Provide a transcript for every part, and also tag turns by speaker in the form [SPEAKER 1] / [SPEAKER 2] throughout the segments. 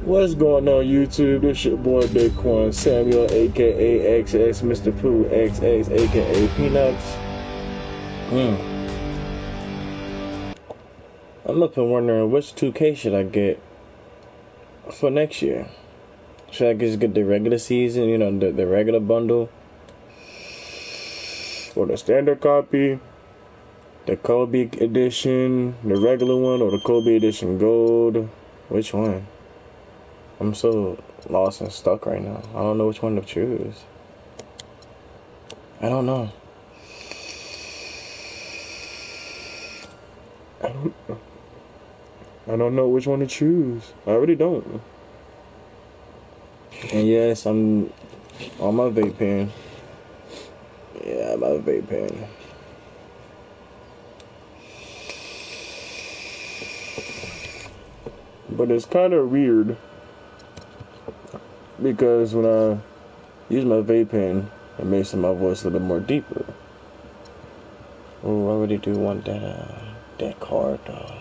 [SPEAKER 1] What's going on YouTube? This your boy Big Quan Samuel, aka XX Mr. Pooh XX, aka Peanuts. I'm up and wondering which 2K should I get for next year. Should I just get the regular season, you know, the regular bundle? Or the standard copy? The Kobe edition, the regular one, or the Kobe edition gold? Which one? I'm so lost and stuck right now. I don't know which one to choose. I don't know. I don't know which one to choose. I really don't. And yes, I'm on my vape pen. Yeah, my vape pen. But it's kind of weird because when I use my vape pen, it makes my voice a little bit more deeper. Oh, I really do want that card though.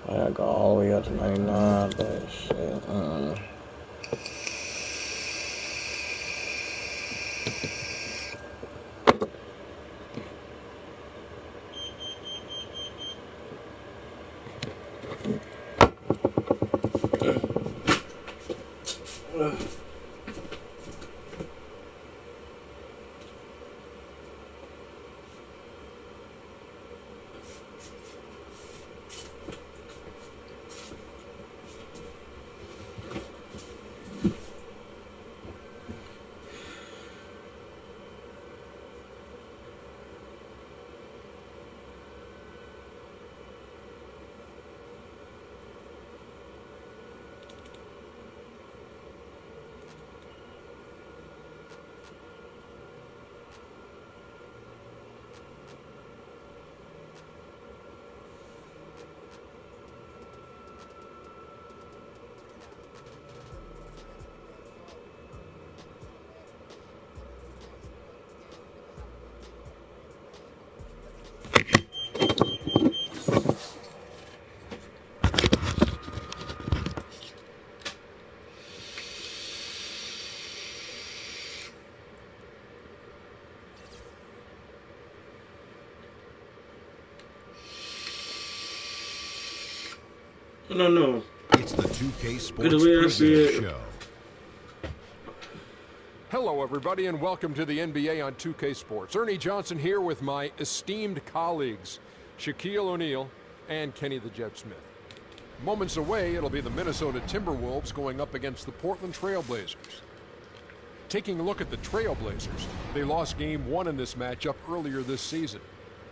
[SPEAKER 1] I gotta go all the way up to 99, but shit. I don't know.
[SPEAKER 2] It's the 2K Sports Pregame Show.
[SPEAKER 3] Hello, everybody, and welcome to the NBA on 2K Sports. Ernie Johnson here with my esteemed colleagues, Shaquille O'Neal and Kenny the Jet Smith. Moments away, it'll be the Minnesota Timberwolves going up against the Portland Trail Blazers. Taking a look at the Trail Blazers, they lost Game 1 in this matchup earlier this season.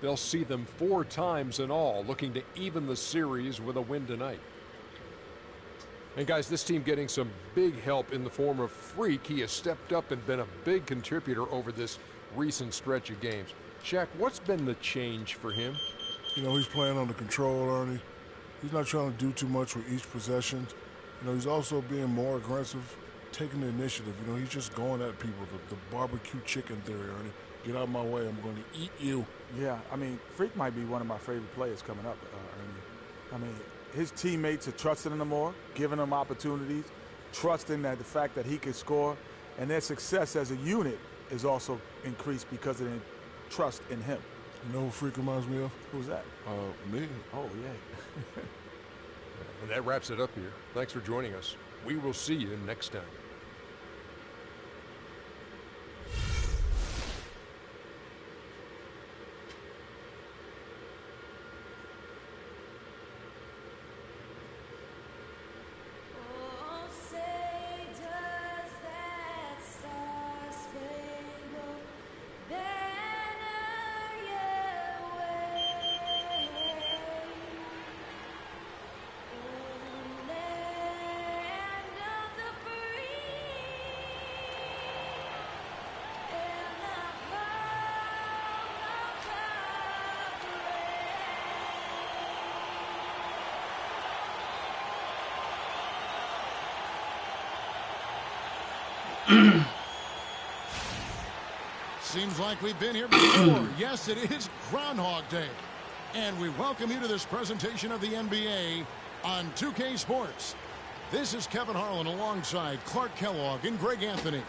[SPEAKER 3] They'll see them 4 times in all, looking to even the series with a win tonight. And guys, this team getting some big help in the form of Freak. He has stepped up and been a big contributor over this recent stretch of games. Shaq, what's been the change for him?
[SPEAKER 4] You know, he's playing under control, Ernie. He's not trying to do too much with each possession. You know, he's also being more aggressive, taking the initiative. You know, he's just going at people. The barbecue chicken theory, Ernie. Get out of my way, I'm going to eat you.
[SPEAKER 5] Yeah, I mean, Freak might be one of my favorite players coming up, Ernie. I mean, his teammates are trusting him more, giving him opportunities, trusting that the fact that he can score, and their success as a unit is also increased because of their trust in him.
[SPEAKER 4] You know who Freak reminds me of?
[SPEAKER 5] Who's that?
[SPEAKER 4] Me.
[SPEAKER 5] Oh, yeah.
[SPEAKER 3] And that wraps it up here. Thanks for joining us. We will see you next time.
[SPEAKER 6] Seems like we've been here before. Yes, it is Groundhog Day. And we welcome you to this presentation of the NBA on 2K Sports. This is Kevin Harlan alongside Clark Kellogg and Greg Anthony.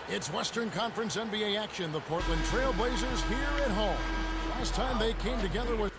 [SPEAKER 6] It's Western Conference NBA action. The Portland Trail Blazers here at home. Last time they came together was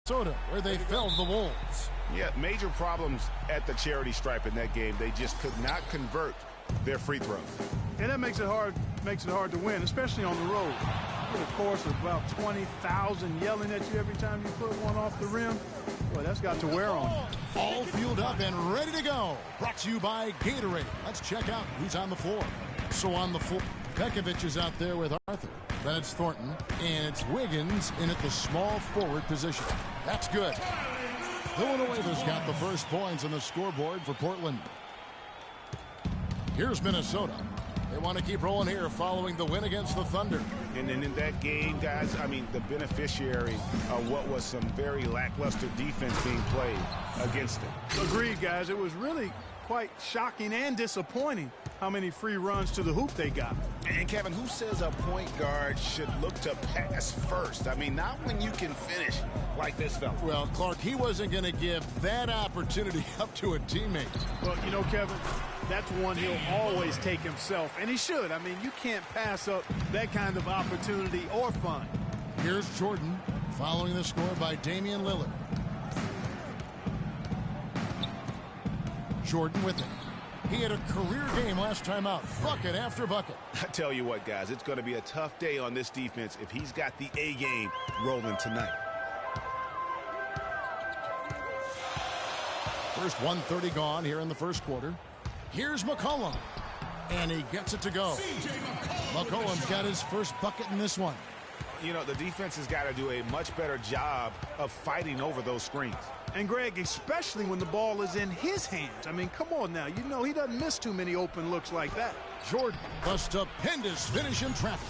[SPEAKER 6] Minnesota, where they felled the Wolves.
[SPEAKER 7] Yeah, major problems at the charity stripe in that game. They just could not convert their free throws.
[SPEAKER 8] And that makes it hard to win, especially on the road. With a course of about 20,000 yelling at you every time you put one off the rim, boy, that's got to wear on you.
[SPEAKER 6] All fueled up and ready to go. Brought to you by Gatorade. Let's check out who's on the floor. So on the floor, Pekovic is out there with Arthur. Then it's Thornton, and it's Wiggins in at the small forward position. That's good. Villanueva's got the first points on the scoreboard for Portland. Here's Minnesota. They want to keep rolling here following the win against the Thunder.
[SPEAKER 7] And then in that game, guys, I mean, the beneficiary of what was some very lackluster defense being played against them.
[SPEAKER 8] Agreed, guys. It was really quite shocking and disappointing how many free runs to the hoop they got.
[SPEAKER 7] And Kevin, who says a point guard should look to pass first? I mean, not when you can finish like this fella.
[SPEAKER 6] Well, Clark, he wasn't going to give that opportunity up to a teammate.
[SPEAKER 8] Well, you know, Kevin, that's one he'll always take himself, and he should. I mean, you can't pass up that kind of opportunity or fun.
[SPEAKER 6] Here's Jordan following the score by Damian Lillard. Jordan with it. He had a career game last time out. Bucket after bucket.
[SPEAKER 7] I tell you what, guys, it's going to be a tough day on this defense if he's got the A game rolling tonight.
[SPEAKER 6] First 1:30 gone here in the first quarter. Here's McCollum. And he gets it to go. McCollum's got his first bucket in this one.
[SPEAKER 7] You know, the defense has got to do a much better job of fighting over those screens.
[SPEAKER 8] And, Greg, especially when the ball is in his hands. I mean, come on now. You know he doesn't miss too many open looks like that.
[SPEAKER 6] Jordan, a stupendous finish in traffic.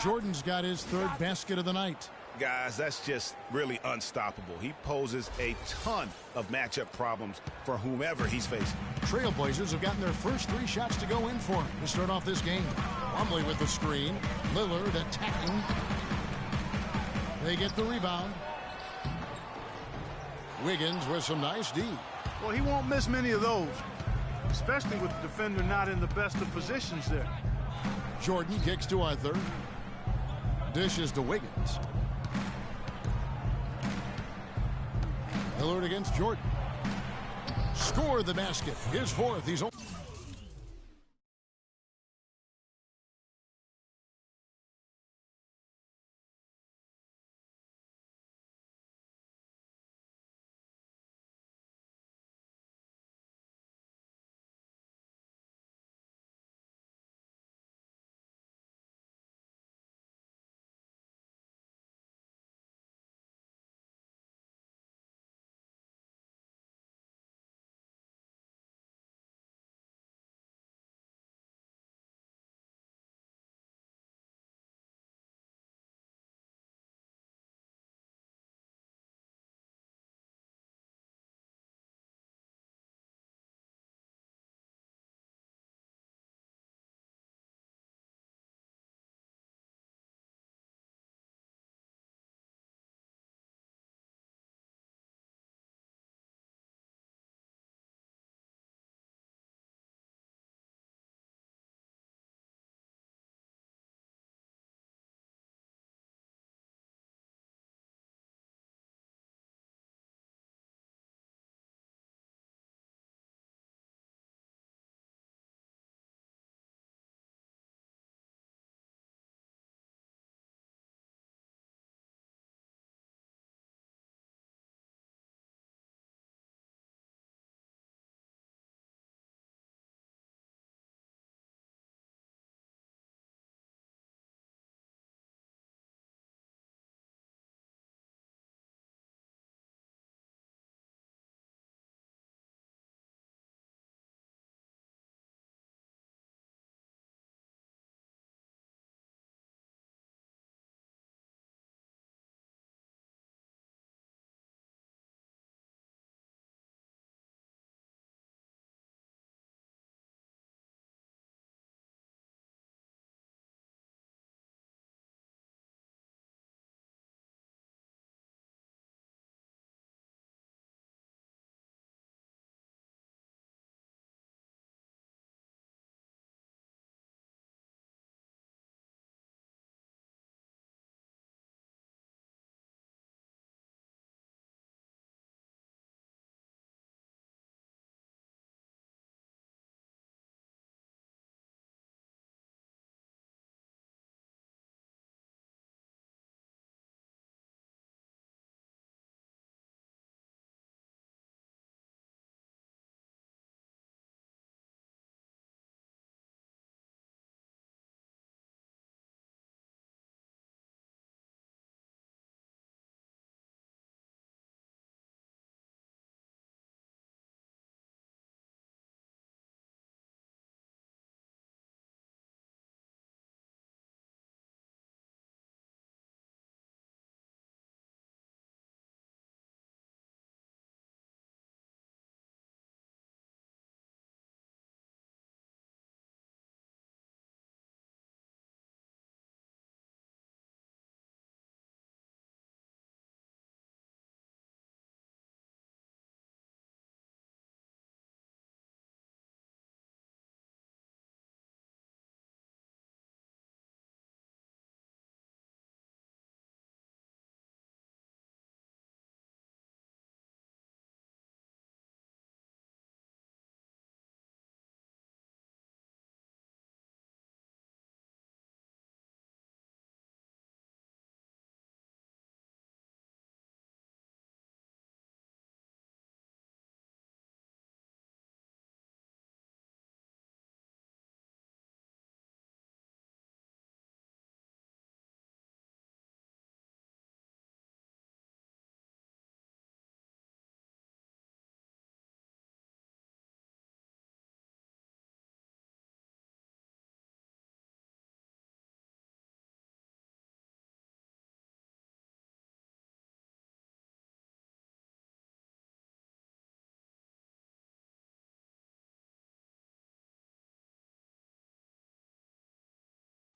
[SPEAKER 6] Jordan's got his third basket of the night.
[SPEAKER 7] Guys, that's just really unstoppable. He poses a ton of matchup problems for whomever he's facing.
[SPEAKER 6] Trailblazers have gotten their first 3 shots to go in for him to start off this game. Plumlee with the screen. Lillard attacking. They get the rebound. Wiggins with some nice D.
[SPEAKER 8] Well, he won't miss many of those, especially with the defender not in the best of positions there.
[SPEAKER 6] Jordan kicks to Arthur. Dishes to Wiggins. Lillard against Jordan. Scored the basket. His fourth. He's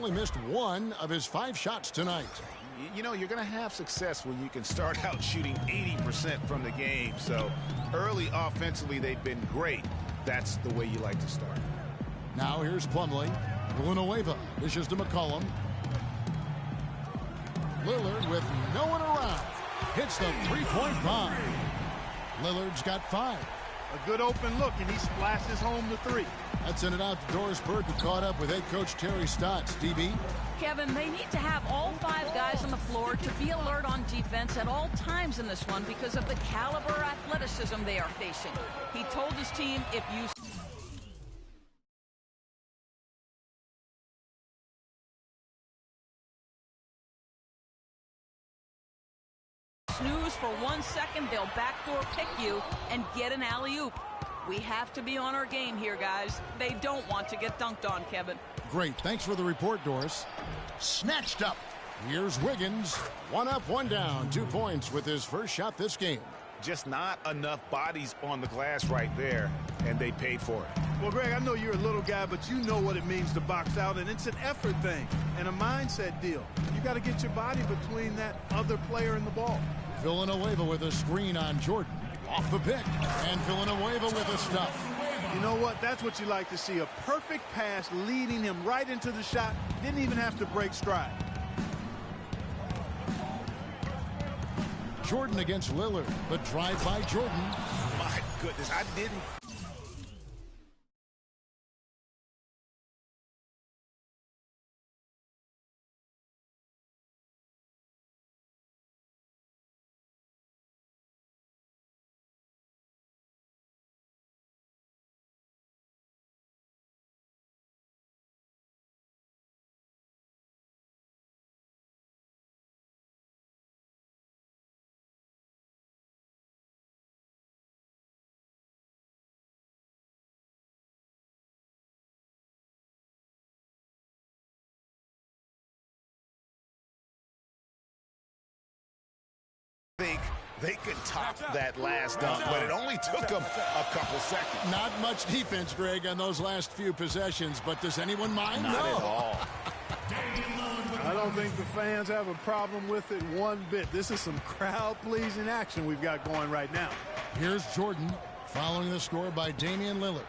[SPEAKER 6] Only missed 1 of his 5 shots tonight.
[SPEAKER 7] You know, you're going to have success when you can start out shooting 80% from the game. So early offensively, they've been great. That's the way you like to start.
[SPEAKER 6] Now here's Plumlee. Villanueva dishes to McCollum. Lillard with no one around. Hits the three-point bomb. Lillard's got 5.
[SPEAKER 8] A good open look, and he splashes home the 3.
[SPEAKER 6] That sent it out to Doris Burke, who caught up with head coach Terry Stotts. DB?
[SPEAKER 9] Kevin, they need to have all 5 guys on the floor to be alert on defense at all times in this one because of the caliber athleticism they are facing. He told his team, if you snooze for 1 second, they'll backdoor pick you and get an alley-oop. We have to be on our game here, guys. They don't want to get dunked on, Kevin.
[SPEAKER 6] Great. Thanks for the report, Doris. Snatched up. Here's Wiggins. 1 up, 1 down. 2 points with his first shot this game.
[SPEAKER 7] Just not enough bodies on the glass right there, and they paid for it.
[SPEAKER 8] Well, Greg, I know you're a little guy, but you know what it means to box out, and it's an effort thing and a mindset deal. You got to get your body between that other player and the ball.
[SPEAKER 6] Villanueva with a screen on Jordan. Off the pick. And Villanueva with a stuff.
[SPEAKER 8] You know what? That's what you like to see. A perfect pass leading him right into the shot. Didn't even have to break stride.
[SPEAKER 6] Jordan against Lillard. The drive by Jordan.
[SPEAKER 7] My goodness, I didn't. Think they could top that last dunk, but it only took them a couple seconds.
[SPEAKER 6] Not much defense, Greg, on those last few possessions, but does anyone mind?
[SPEAKER 7] Not at all.
[SPEAKER 8] I don't think the fans have a problem with it one bit. This is some crowd-pleasing action we've got going right now.
[SPEAKER 6] Here's Jordan following the score by Damian Lillard.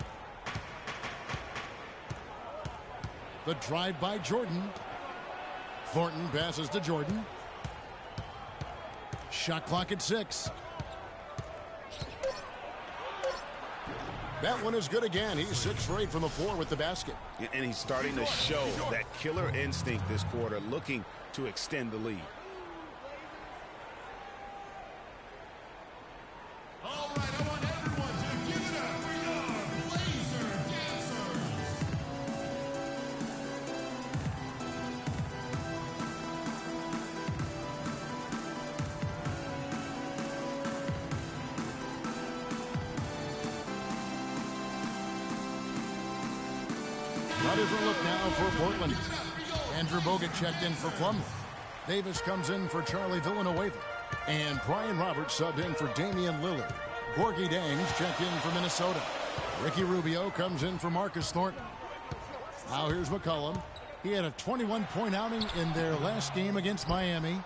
[SPEAKER 6] The drive by Jordan. Thornton passes to Jordan. Shot clock at 6. That one is good again. He's 6 for 8 from the floor with the basket.
[SPEAKER 7] And he's starting to show that killer instinct this quarter, looking to extend the lead.
[SPEAKER 2] All right, I want everyone to give it up for your Blazer Dancers.
[SPEAKER 6] A different look now for Portland. Andrew Bogut checked in for Plumlee. Davis comes in for Charlie Villanueva. And Brian Roberts subbed in for Damian Lillard. Gorgie Dangs checked in for Minnesota. Ricky Rubio comes in for Marcus Thornton. Now here's McCollum. He had a 21-point outing in their last game against Miami.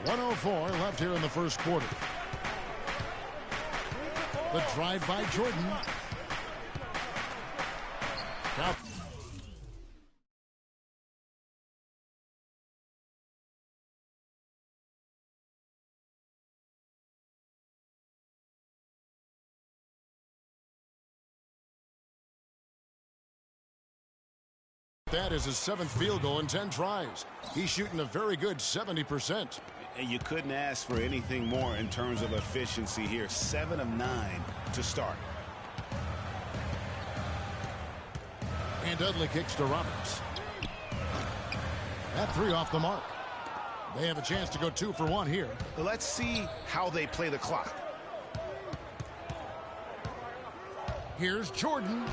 [SPEAKER 6] 1:04 left here in the first quarter. The drive by Jordan. Now that is his 7th field goal in 10 tries. He's shooting a very good 70%.
[SPEAKER 7] And you couldn't ask for anything more in terms of efficiency here. 7 of 9 to start.
[SPEAKER 6] And Dudley kicks to Roberts. That 3 off the mark. They have a chance to go 2 for 1 here.
[SPEAKER 7] Let's see how they play the clock.
[SPEAKER 6] Here's Jordan.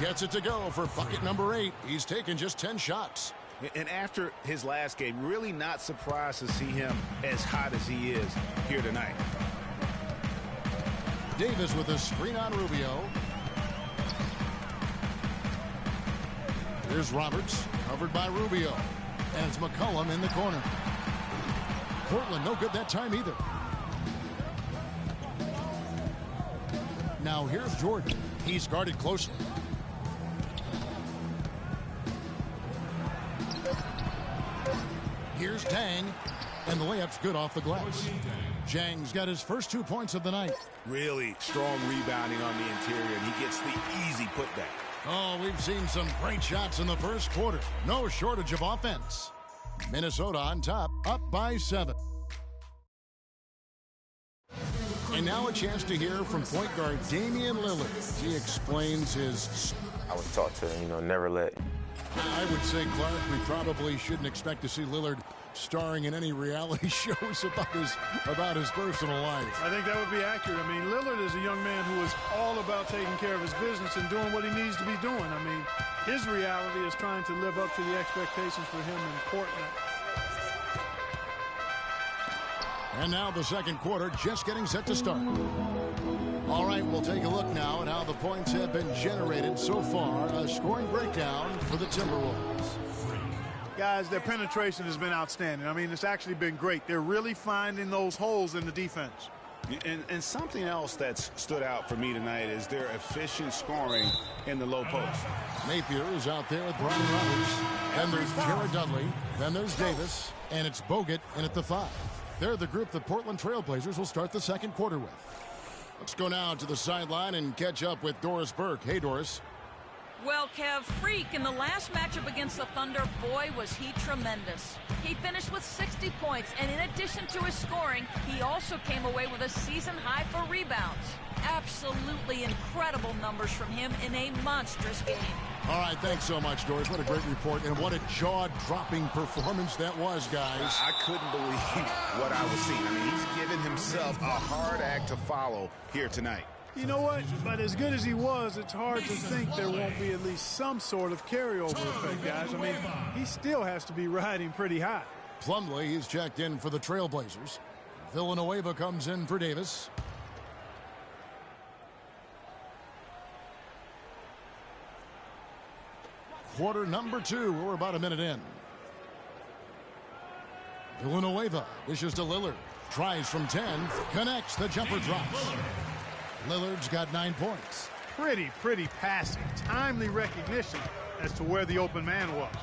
[SPEAKER 6] Gets it to go for bucket number 8. He's taken just 10 shots.
[SPEAKER 7] And after his last game, really not surprised to see him as hot as he is here tonight.
[SPEAKER 6] Davis with a screen on Rubio. Here's Roberts, covered by Rubio. And it's McCollum in the corner. Portland no good that time either. Now here's Jordan. He's guarded closely. Here's Tang. And the layup's good off the glass. Zhang's got his first 2 points of the night.
[SPEAKER 7] Really strong rebounding on the interior, and he gets the easy putback.
[SPEAKER 6] Oh, we've seen some great shots in the first quarter. No shortage of offense. Minnesota on top, up by 7. And now a chance to hear from point guard Damian Lillard. He explains his...
[SPEAKER 10] I was taught to, never let.
[SPEAKER 6] I would say, Clark, we probably shouldn't expect to see Lillard starring in any reality shows about his personal life.
[SPEAKER 8] I think that would be accurate. I mean, Lillard is a young man who is all about taking care of his business and doing what he needs to be doing. I mean, his reality is trying to live up to the expectations for him in Portland.
[SPEAKER 6] And now the second quarter just getting set to start. All right, we'll take a look now at how the points have been generated so far. A scoring breakdown for the Timberwolves.
[SPEAKER 8] Guys, their penetration has been outstanding. I mean, it's actually been great. They're really finding those holes in the defense.
[SPEAKER 7] And something else that's stood out for me tonight is their efficient scoring in the low post.
[SPEAKER 6] Napier is out there with Brian Roberts. Then there's Jared Dudley. Then there's Davis. And it's Bogut in at the 5. They're the group the Portland Trailblazers will start the second quarter with. Let's go now to the sideline and catch up with Doris Burke. Hey, Doris.
[SPEAKER 9] Well, Kev, Freak in the last matchup against the Thunder, boy, was he tremendous. He finished with 60 points, and in addition to his scoring, he also came away with a season high for rebounds. Absolutely incredible numbers from him in a monstrous game.
[SPEAKER 6] All right, thanks so much, Doris. What a great report, and what a jaw-dropping performance that was, guys.
[SPEAKER 7] I couldn't believe what I was seeing. I mean, he's given himself a hard act to follow here tonight.
[SPEAKER 8] You know what? But as good as he was, it's hard to think there won't be at least some sort of carryover effect, guys. I mean, he still has to be riding pretty high.
[SPEAKER 6] Plumlee is checked in for the Trailblazers. Villanueva comes in for Davis. Quarter number 2. We're about a minute in. Villanueva dishes to Lillard. Tries from 10. Connects. The jumper drops. Lillard's got 9 points.
[SPEAKER 8] Pretty passing. Timely recognition as to where the open man was.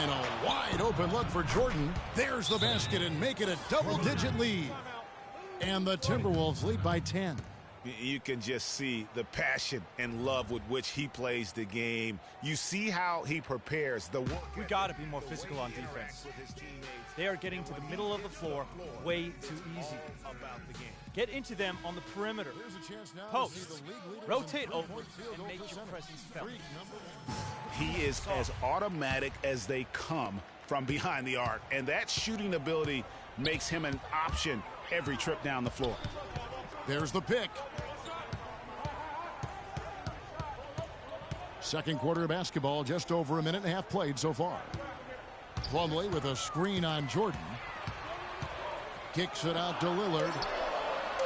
[SPEAKER 6] And a wide open look for Jordan. There's the basket and make it a double-digit lead. And the Timberwolves lead by 10.
[SPEAKER 7] You can just see the passion and love with which he plays the game. You see how he prepares the work.
[SPEAKER 11] We got to be more physical on defense. They are getting to the middle of the floor way too easy. Get into them on the perimeter. Post. Rotate over and make your presence felt.
[SPEAKER 7] He is as automatic as they come from behind the arc. And that shooting ability makes him an option every trip down the floor.
[SPEAKER 6] There's the pick. Second quarter of basketball, just over a minute and a half played so far. Plumlee with a screen on Jordan. Kicks it out to Lillard.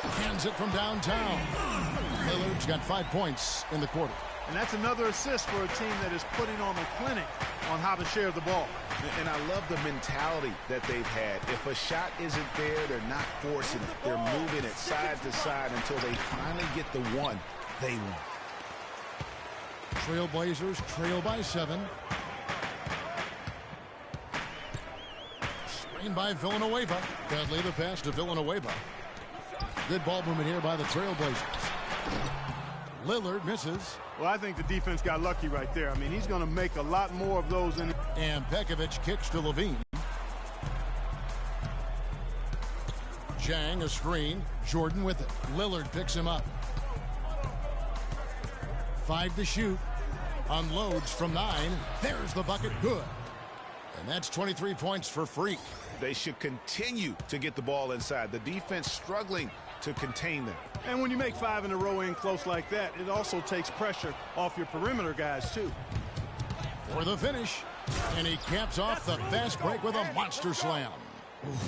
[SPEAKER 6] Hands it from downtown. Lillard's got 5 points in the quarter.
[SPEAKER 8] And that's another assist for a team that is putting on a clinic on how to share the ball.
[SPEAKER 7] And I love the mentality that they've had. If a shot isn't there, they're not forcing it. They're moving it side to side until they finally get the one they want.
[SPEAKER 6] Trailblazers trail by 7. Screen by Villanueva. Dudley the pass to Villanueva. Good ball movement here by the Trailblazers. Lillard misses.
[SPEAKER 8] Well, I think the defense got lucky right there. I mean, he's going to make a lot more of those.
[SPEAKER 6] And Pekovic kicks to Levine. Zhang a screen. Jordan with it. Lillard picks him up. 5 to shoot. Unloads from 9. There's the bucket. Good. And that's 23 points for Freak.
[SPEAKER 7] They should continue to get the ball inside. The defense struggling to contain them.
[SPEAKER 8] And when you make 5 in a row in close like that, it also takes pressure off your perimeter guys, too.
[SPEAKER 6] For the finish. And he caps off the fast break with a monster slam.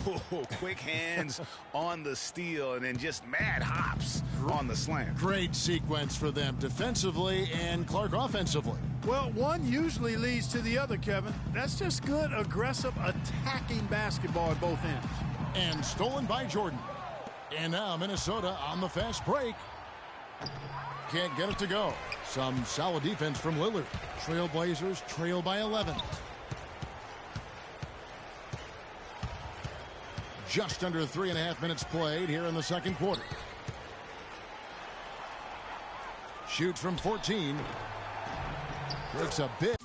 [SPEAKER 7] Ooh, quick hands on the steal and then just mad hops on the slam.
[SPEAKER 6] Great sequence for them defensively and Clark offensively.
[SPEAKER 8] Well, one usually leads to the other, Kevin. That's just good, aggressive, attacking basketball at both ends.
[SPEAKER 6] And stolen by Jordan. And now Minnesota on the fast break. Can't get it to go. Some solid defense from Lillard. Trailblazers trail by 11. Just under 3.5 minutes played here in the second quarter. Shoots from 14. Breaks a bit.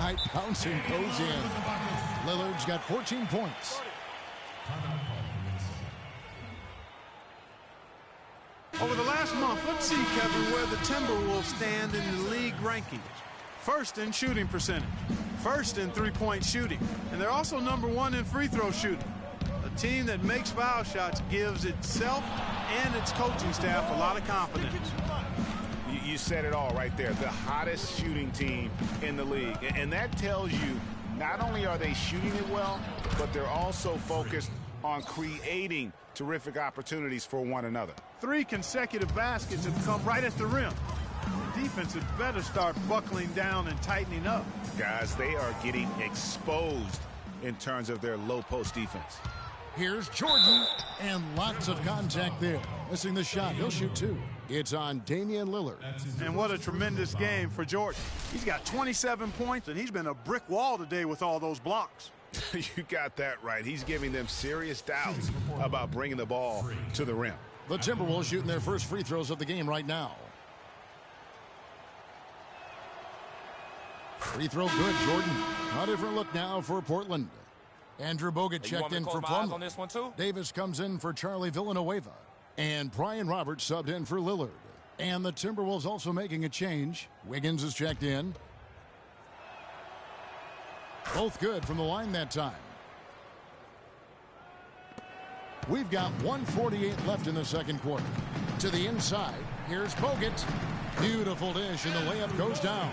[SPEAKER 6] High bouncing goes in. Lillard's got 14 points.
[SPEAKER 8] Over the last month, let's see, Kevin, where the Timberwolves stand in the league rankings. First in shooting percentage, first in three-point shooting, and they're also number 1 in free throw shooting. A team that makes foul shots gives itself and its coaching staff a lot of confidence.
[SPEAKER 7] You said it all right there. The hottest shooting team in the league. And that tells you not only are they shooting it well, but they're also focused on creating terrific opportunities for one another.
[SPEAKER 8] 3 consecutive baskets have come right at the rim. The defense had better start buckling down and tightening up.
[SPEAKER 7] Guys, they are getting exposed in terms of their low post defense.
[SPEAKER 6] Here's Jordan, and lots of contact there. Missing the shot. He'll shoot 2. It's on Damian Lillard.
[SPEAKER 8] And what a tremendous game for Jordan. He's got 27 points, and he's been a brick wall today with all those blocks.
[SPEAKER 7] You got that right. He's giving them serious doubts about bringing the ball to the rim.
[SPEAKER 6] The Timberwolves shooting their first free throws of the game right now. Free throw good, Jordan. A different look now for Portland. Andrew Bogut checked in for Plum. Davis comes in for Charlie Villanueva. And Brian Roberts subbed in for Lillard. And the Timberwolves also making a change. Wiggins is checked in. Both good from the line that time. We've got 1:48 left in the second quarter. To the inside, here's Bogut. Beautiful dish, and the layup goes down.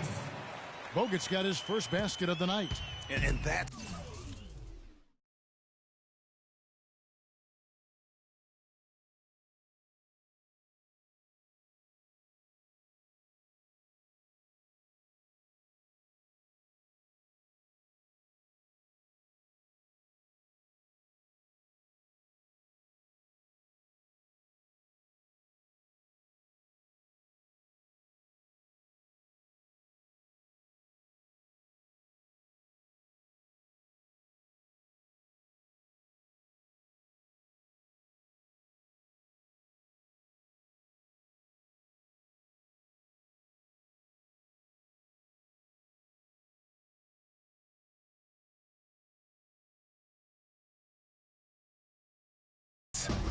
[SPEAKER 6] Bogut's got his first basket of the night.
[SPEAKER 7] And that...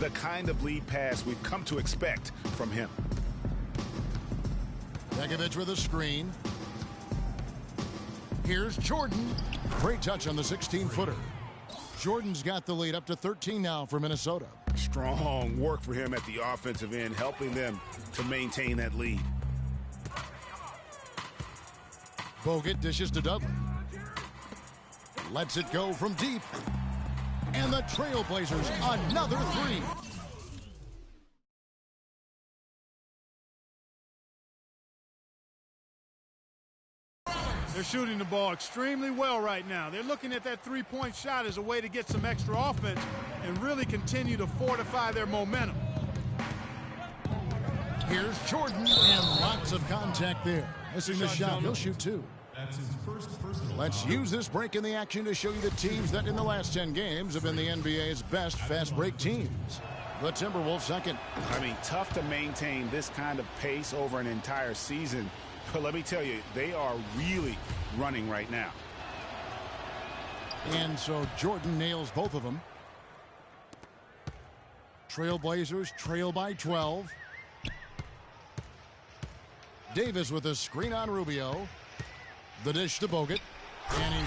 [SPEAKER 7] the kind of lead pass we've come to expect from him.
[SPEAKER 6] Begovic with a screen. Here's Jordan. Great touch on the 16-footer. Jordan's got the lead up to 13 now for Minnesota.
[SPEAKER 7] Strong work for him at the offensive end, helping them to maintain that lead.
[SPEAKER 6] Bogut dishes to Dudley. Lets it go from deep. And the Trailblazers, another 3.
[SPEAKER 8] They're shooting the ball extremely well right now. They're looking at that three-point shot as a way to get some extra offense and really continue to fortify their momentum.
[SPEAKER 6] Here's Jordan, and lots of contact there. Missing the shot, he'll shoot 2. Let's use this break in the action to show you the teams that in the last 10 games have been the NBA's best fast break teams. The Timberwolves second.
[SPEAKER 7] I mean, tough to maintain this kind of pace over an entire season. But let me tell you, they are really running right now.
[SPEAKER 6] And so Jordan nails both of them. Trailblazers trail by 12. Davis with a screen on Rubio. The dish to Bogut. And he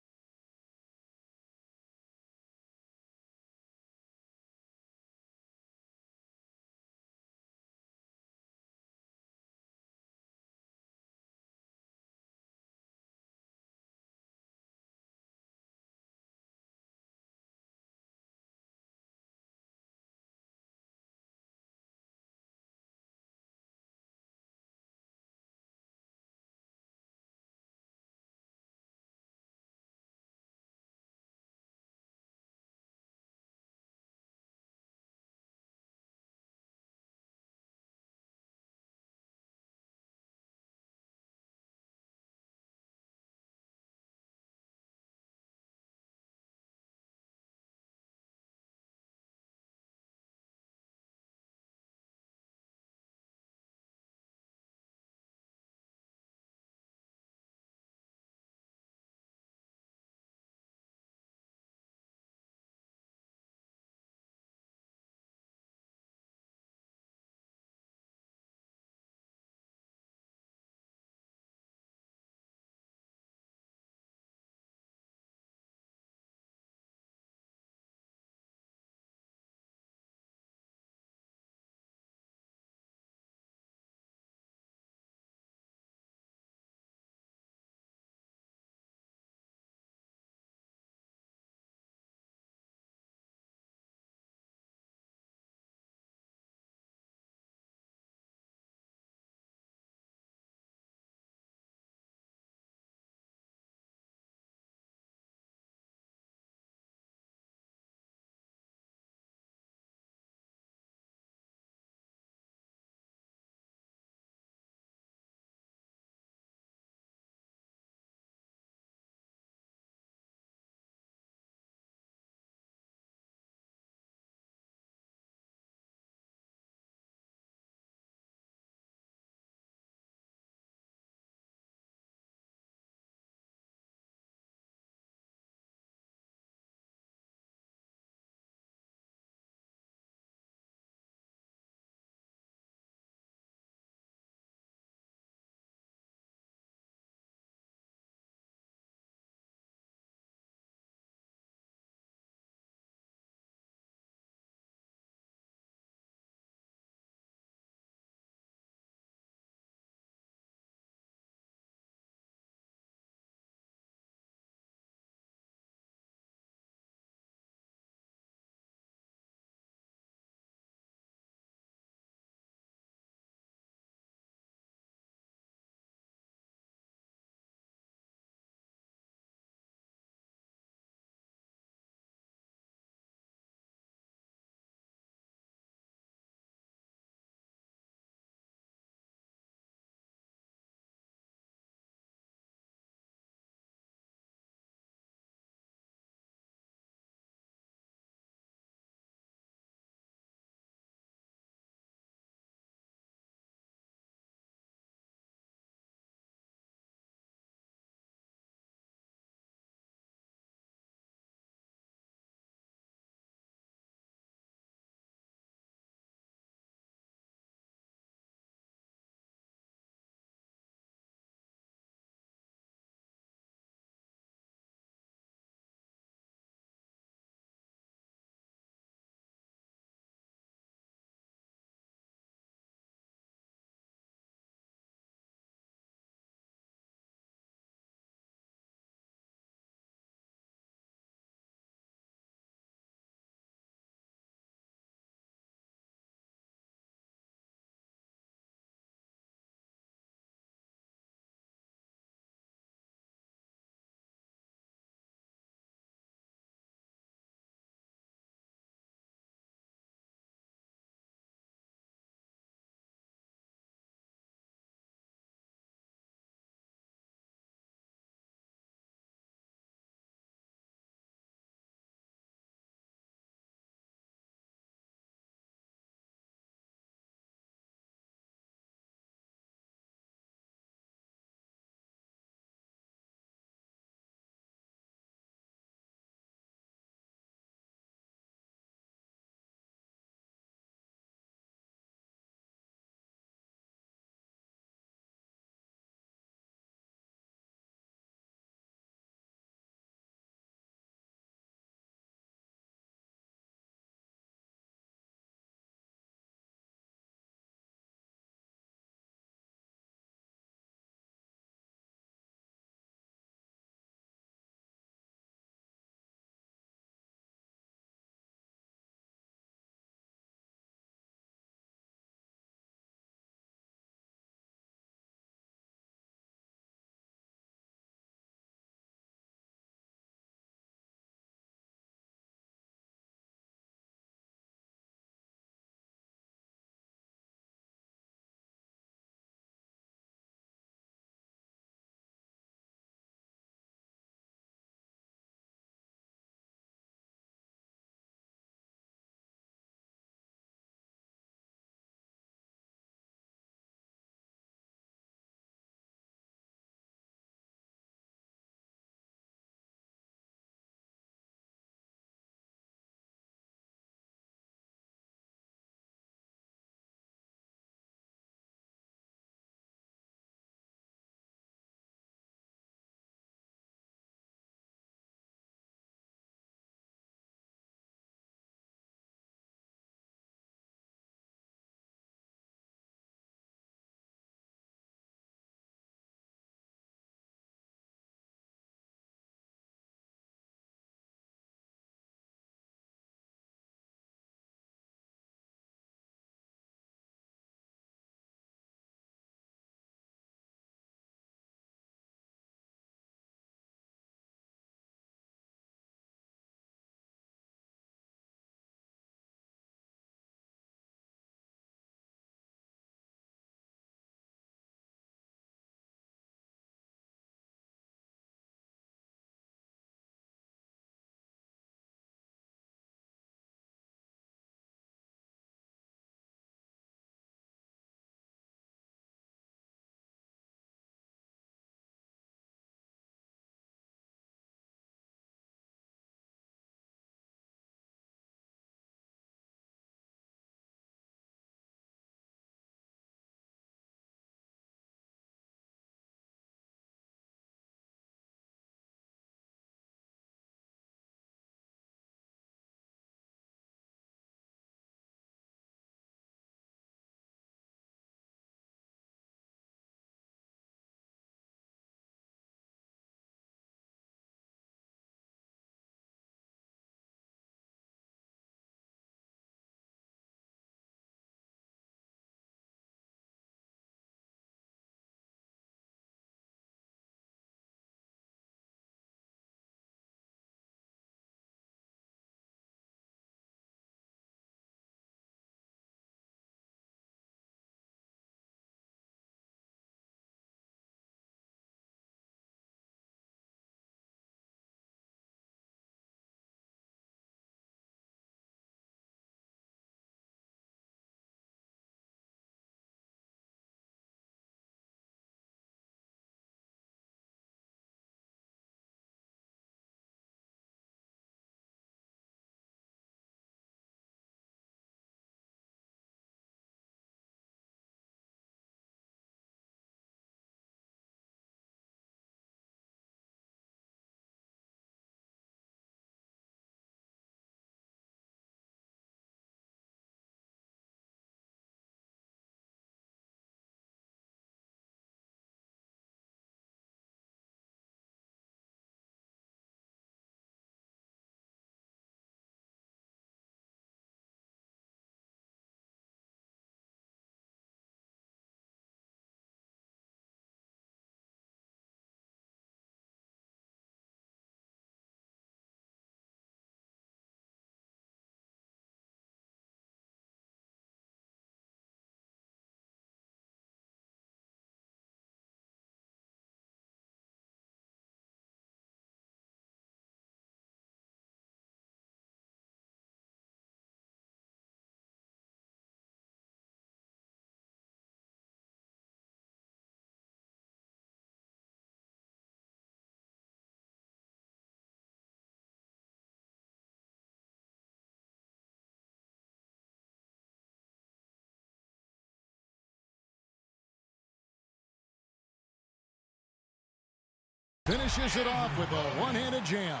[SPEAKER 6] Finishes it off with a one-handed jam.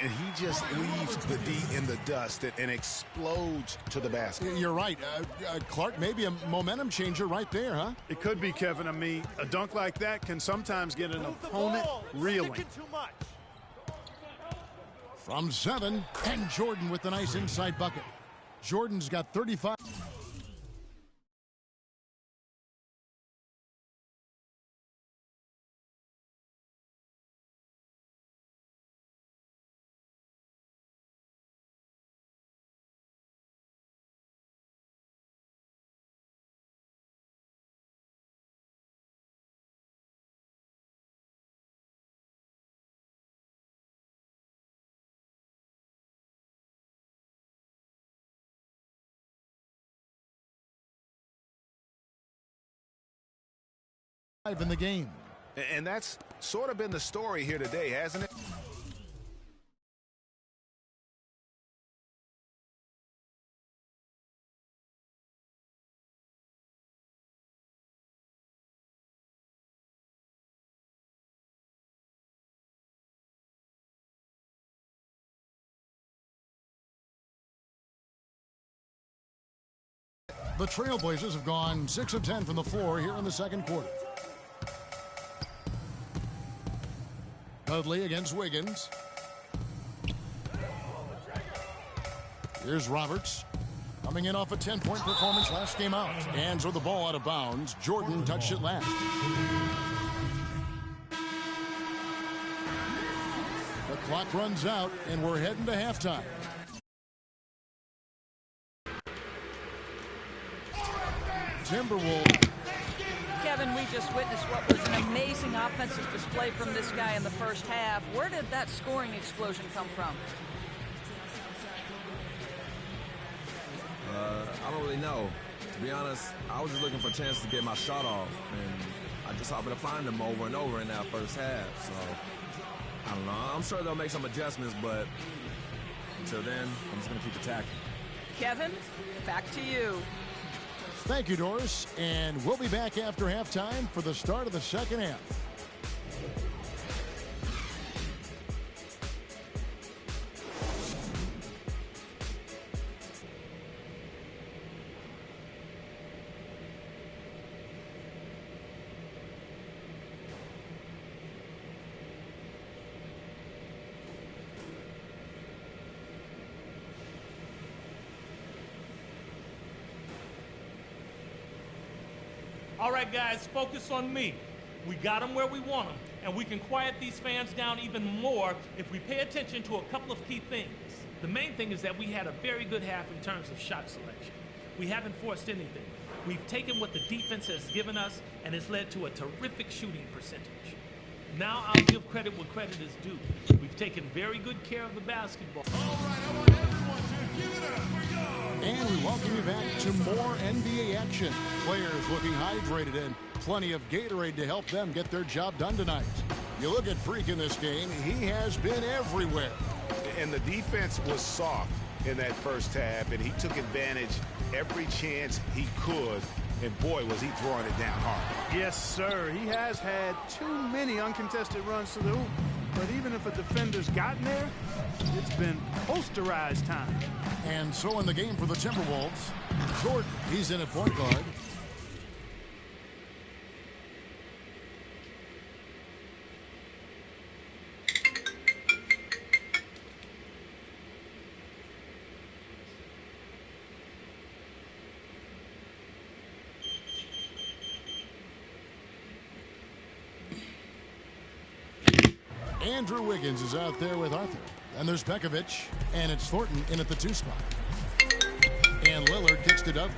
[SPEAKER 7] And he just leaves the D in the dust and explodes to the basket.
[SPEAKER 6] You're right. Clark, maybe a momentum changer right there, huh?
[SPEAKER 8] It could be, Kevin. I mean, a dunk like that can sometimes get an opponent reeling.
[SPEAKER 6] From 7, and Jordan with the nice inside bucket. Jordan's got 35. In the game.
[SPEAKER 7] And that's sort of been the story here today, hasn't it?
[SPEAKER 6] The Trailblazers have gone 6 of 10 from the floor here in the second quarter. Dudley against Wiggins. Here's Roberts. Coming in off a 10-point performance last game out. Hands with the ball out of bounds. Jordan touched it last. The clock runs out, and we're heading to halftime. Timberwolves.
[SPEAKER 9] Kevin, we just witnessed what was an amazing offensive display from this guy in the first half. Where did that scoring explosion come from?
[SPEAKER 12] I don't really know. To be honest, I was just looking for a chance to get my shot off, and I just happened to find them over and over in that first half. So, I don't know. I'm sure they'll make some adjustments, but until then, I'm just going to keep attacking.
[SPEAKER 9] Kevin, back to you.
[SPEAKER 6] Thank you, Doris. And we'll be back after halftime for the start of the second half.
[SPEAKER 13] All right, guys, focus on me. We got them where we want them, and we can quiet these fans down even more if we pay attention to a couple of key things. The main thing is that we had a very good half in terms of shot selection. We haven't forced anything. We've taken what the defense has given us, and it's led to a terrific shooting percentage. Now I'll give credit where credit is due. We've taken very good care of the basketball.
[SPEAKER 2] All right, I want everyone to give it up for Young.
[SPEAKER 6] And we welcome you back to more NBA action. Players looking hydrated and plenty of Gatorade to help them get their job done tonight. You look at Freak in this game, he has been everywhere.
[SPEAKER 7] And the defense was soft in that first half, and he took advantage every chance he could. And boy, was he throwing it down hard.
[SPEAKER 8] Yes, sir. He has had too many uncontested runs to the hoop. But even if a defender's gotten there, it's been posterized time.
[SPEAKER 6] And so in the game for the Timberwolves, Jordan, he's in at point guard. Andrew Wiggins is out there with Arthur. And there's Pekovic. And it's Thornton in at the 2 spot. And Lillard kicks to Dudley.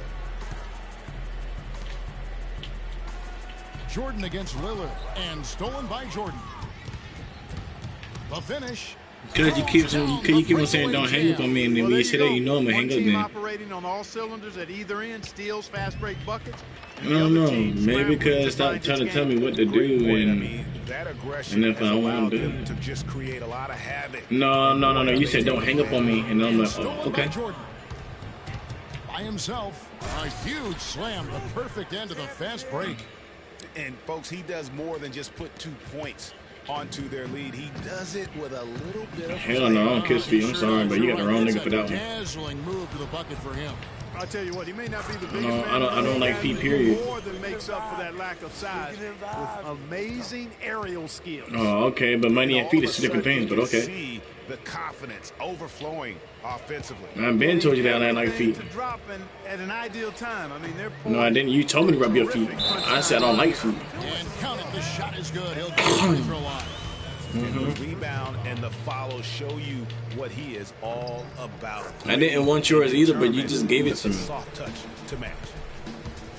[SPEAKER 6] Jordan against Lillard. And stolen by Jordan. The finish.
[SPEAKER 14] Because you keep on saying don't hang up on me, and then when you say that, you know I'm going to hang up
[SPEAKER 8] One team
[SPEAKER 14] then.
[SPEAKER 8] operating on all cylinders at either end, steals, fast break buckets.
[SPEAKER 14] I don't know. Maybe because stop trying to tell me what to do, and if I want to do it.
[SPEAKER 7] To just create a lot of havoc.
[SPEAKER 14] No. You said don't hang up on me, and I'm like, oh, okay.
[SPEAKER 6] By himself, a huge slam, the perfect end of the fast break.
[SPEAKER 7] And folks, he does more than just put 2 points onto their lead. He does it with a little bit of
[SPEAKER 14] Hell no, I don't kiss feet. I'm sorry, but you got the wrong nigga for that one.
[SPEAKER 6] Dazzling move to the bucket for him.
[SPEAKER 8] I'll tell you what, he may not be the biggest
[SPEAKER 14] No,
[SPEAKER 8] man.
[SPEAKER 14] I don't like feet, period.
[SPEAKER 8] More than makes up for that lack of size with amazing aerial skills.
[SPEAKER 14] Oh, okay, but money and feet is two different things, but okay.
[SPEAKER 7] See the confidence overflowing offensively.
[SPEAKER 14] I've been told you that I like feet.
[SPEAKER 8] Dropping at an ideal time. I mean, they're
[SPEAKER 14] No, I didn't. You told me to rub your feet. I said I don't like feet.
[SPEAKER 6] And count it, the shot is good. He'll get the free throw line.
[SPEAKER 7] And the rebound and the follow show you what he is all about.
[SPEAKER 14] I didn't want yours either, but you just gave it to me.
[SPEAKER 7] Soft touch to match.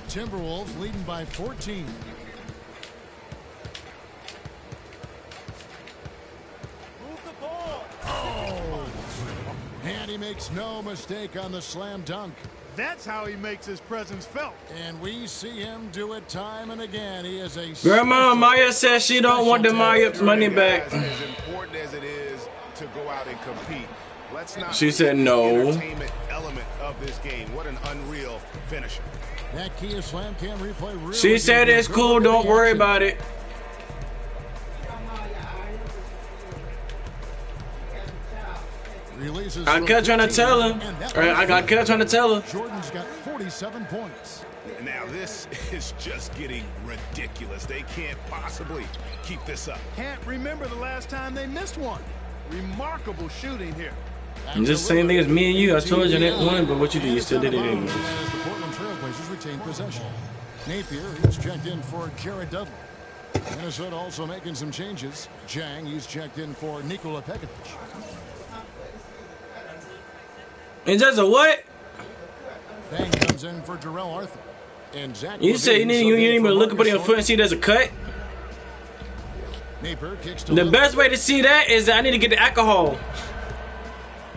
[SPEAKER 6] Timberwolves leading by 14. Oh! And he makes no mistake on the slam dunk.
[SPEAKER 8] That's how he makes his presence felt.
[SPEAKER 6] And we see him do it time and again. He is a
[SPEAKER 14] Grandma Maya says she don't want the Maya money back.
[SPEAKER 7] As important as it is to go out and compete, let's not
[SPEAKER 14] She said no.
[SPEAKER 7] entertainment element of this game. What an unreal finisher.
[SPEAKER 6] That Kia Slam Cam replay really
[SPEAKER 14] She said it's cool. Don't worry about it.
[SPEAKER 6] Releases
[SPEAKER 14] I kept trying to tell her. I kept trying to tell her.
[SPEAKER 6] Jordan's got 47 points.
[SPEAKER 7] Now this is just getting ridiculous. They can't possibly keep this up.
[SPEAKER 8] Can't remember the last time they missed one. Remarkable shooting here.
[SPEAKER 14] I'm just the same thing as me and you. I told you that one, but what you did, you still did it anyway.
[SPEAKER 6] As the Portland Trailblazers retain possession. Napier, he's checked in for Jared Dudley. Minnesota also making some changes. Jang, he's checked in for Nikola Pekovic.
[SPEAKER 14] And just a what?
[SPEAKER 6] Bang comes in for Jarrell Arthur. And Zach
[SPEAKER 14] You say you need even look up at your foot and see there's a cut?
[SPEAKER 6] Napier kicks to
[SPEAKER 14] The best way to see that is that I need to get the alcohol.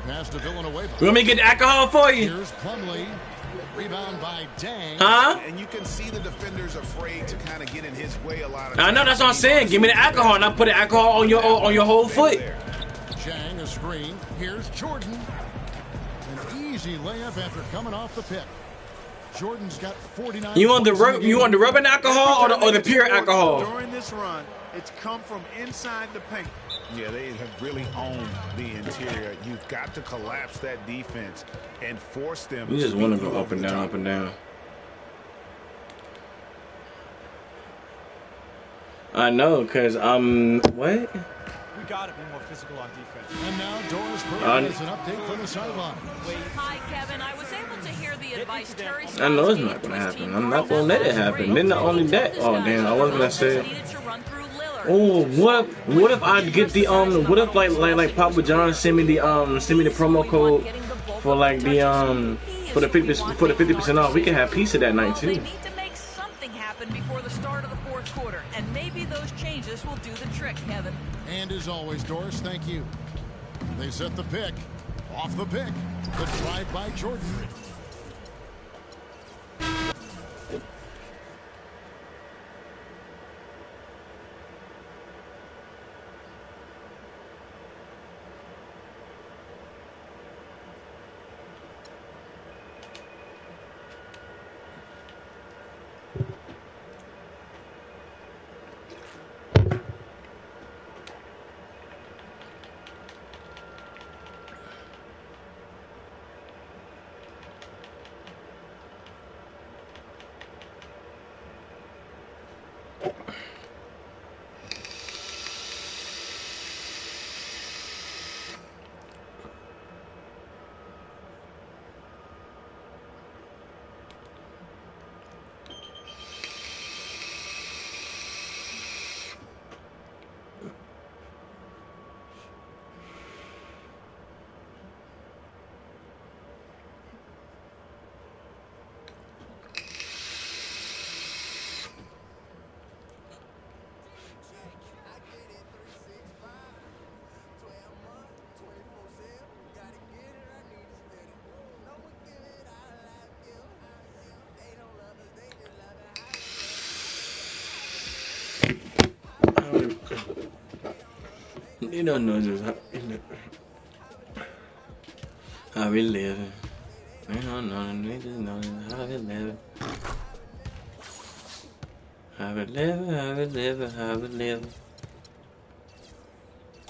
[SPEAKER 6] Pass to Villanueva.
[SPEAKER 14] You want me to get the alcohol for you?
[SPEAKER 6] Here's Plumlee. Rebound by Dang.
[SPEAKER 14] Huh?
[SPEAKER 7] And you can see the defenders afraid to kind of get in his way a lot of
[SPEAKER 14] I know, that's what I'm saying. Give me the alcohol and I'll put the alcohol on your whole foot.
[SPEAKER 6] Jang, a screen. Here's Jordan. An easy layup after coming off the pick. Jordan's got 49.
[SPEAKER 14] You want the rubbing alcohol or the pure alcohol?
[SPEAKER 8] During this run, it's come from inside the paint.
[SPEAKER 7] Yeah, they have really owned the interior. You've got to collapse that defense and force them.
[SPEAKER 14] You just want to go up and down, up and down. I know, cause what?
[SPEAKER 11] We gotta be more physical on defense.
[SPEAKER 6] And now Doris Burke has an update from the sideline.
[SPEAKER 9] Hi, Kevin. I was able to hear the advice Terry
[SPEAKER 14] I know it's not gonna happen. I'm not gonna let it happen. Then not only that, oh damn, I was gonna say. Oh, what if I get the what if like Papa John send me the promo code for like the for the 50% off? We can have pizza that night too.
[SPEAKER 9] They need to make something happen before the start of the fourth quarter, and maybe those changes will do the trick, Kevin.
[SPEAKER 6] And as always, Doris, thank you. They set the pick. Off the pick. The drive by Jordan.
[SPEAKER 14] You don't know just how we living. You don't know, they just know how we living. How we living, how we living, how we living.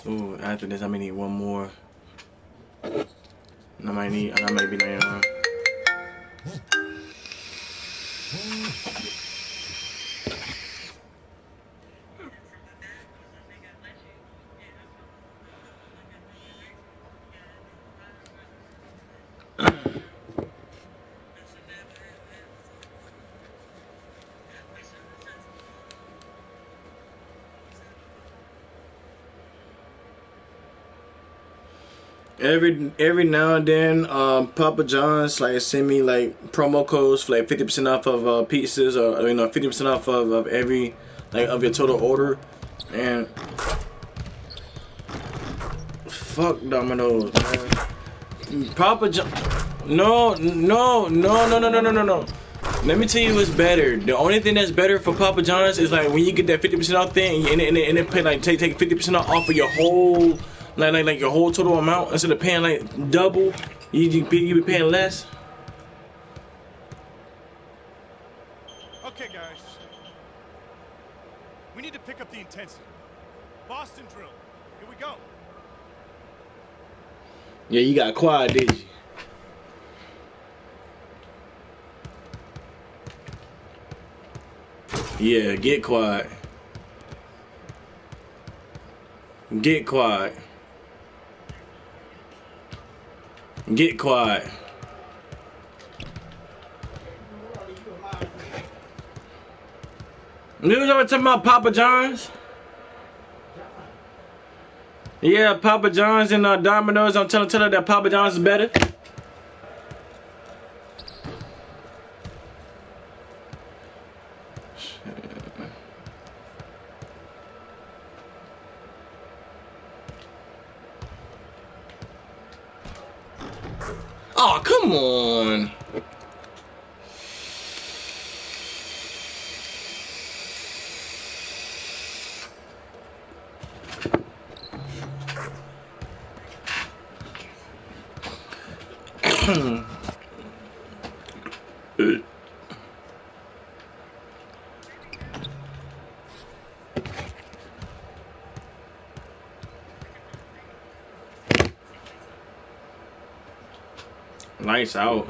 [SPEAKER 14] Ooh, after this, I may need one more. I might be down. Every now and then, Papa John's like send me like promo codes for like 50% off of pizzas, or 50% off of every of your total order. And fuck Domino's, man. Papa John, no. Let me tell you what's better. The only thing that's better for Papa John's is like when you get that 50% off thing, and it pay like take 50% off of your whole. Like your whole total amount, instead of paying like double, you be paying less.
[SPEAKER 15] Okay, guys. We need to pick up the intensity. Boston drill. Here we go.
[SPEAKER 14] Yeah, you got quiet, did you? Yeah, get quiet. Get quiet. Get quiet. You was ever talking about Papa John's? Yeah, Papa John's and Domino's. I'm tell her that Papa John's is better. Oh, come on. Nice out.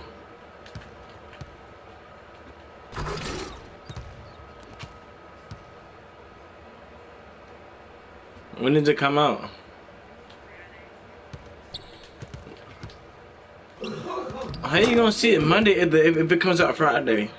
[SPEAKER 14] When did it come out? How you gonna see it Monday if it comes out Friday?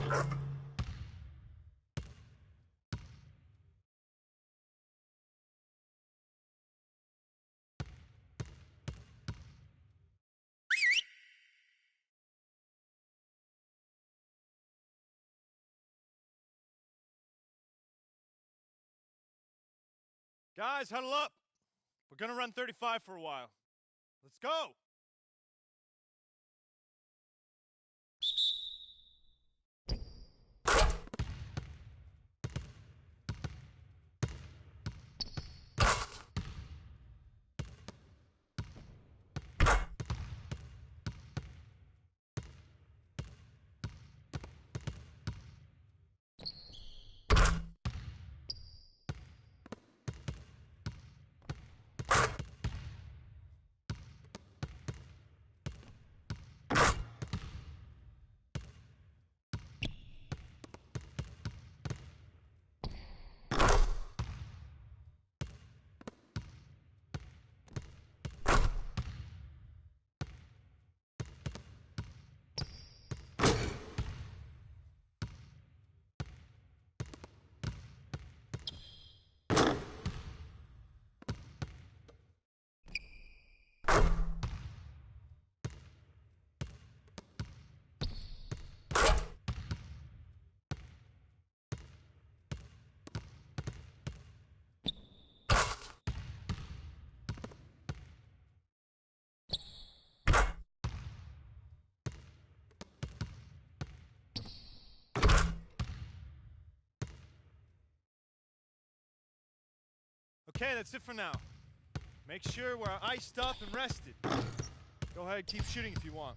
[SPEAKER 15] Guys, huddle up. We're going to run 35 for a while. Let's go. Okay, that's it for now. Make sure we're iced up and rested. Go ahead, keep shooting if you want.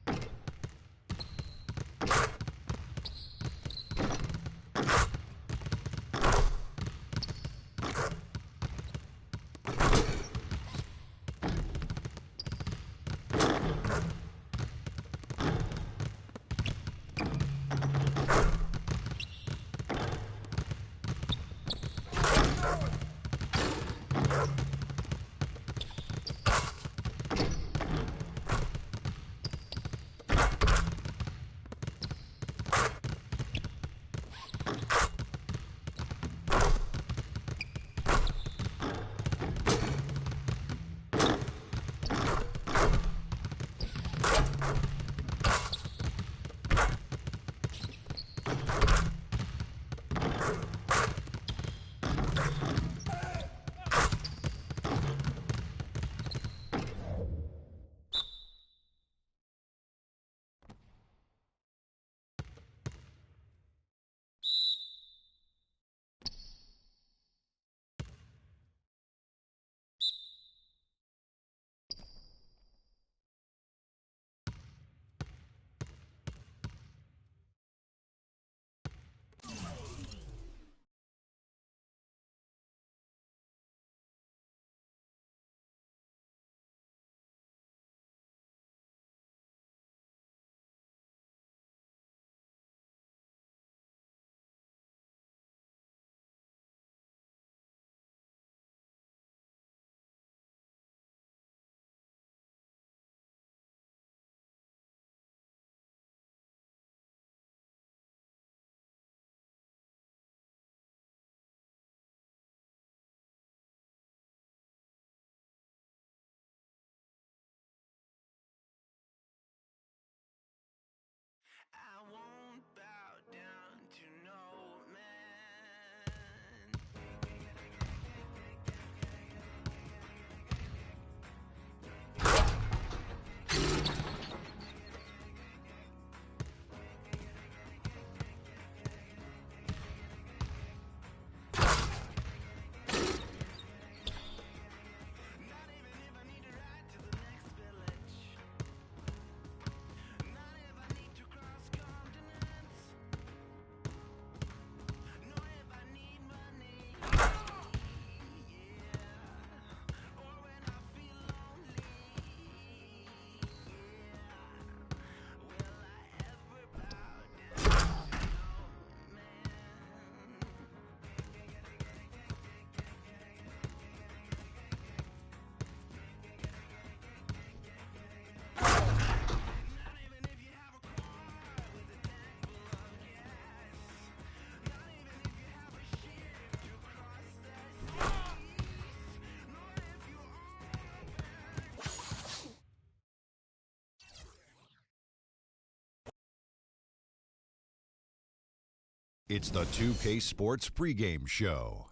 [SPEAKER 6] It's the 2K Sports pregame show.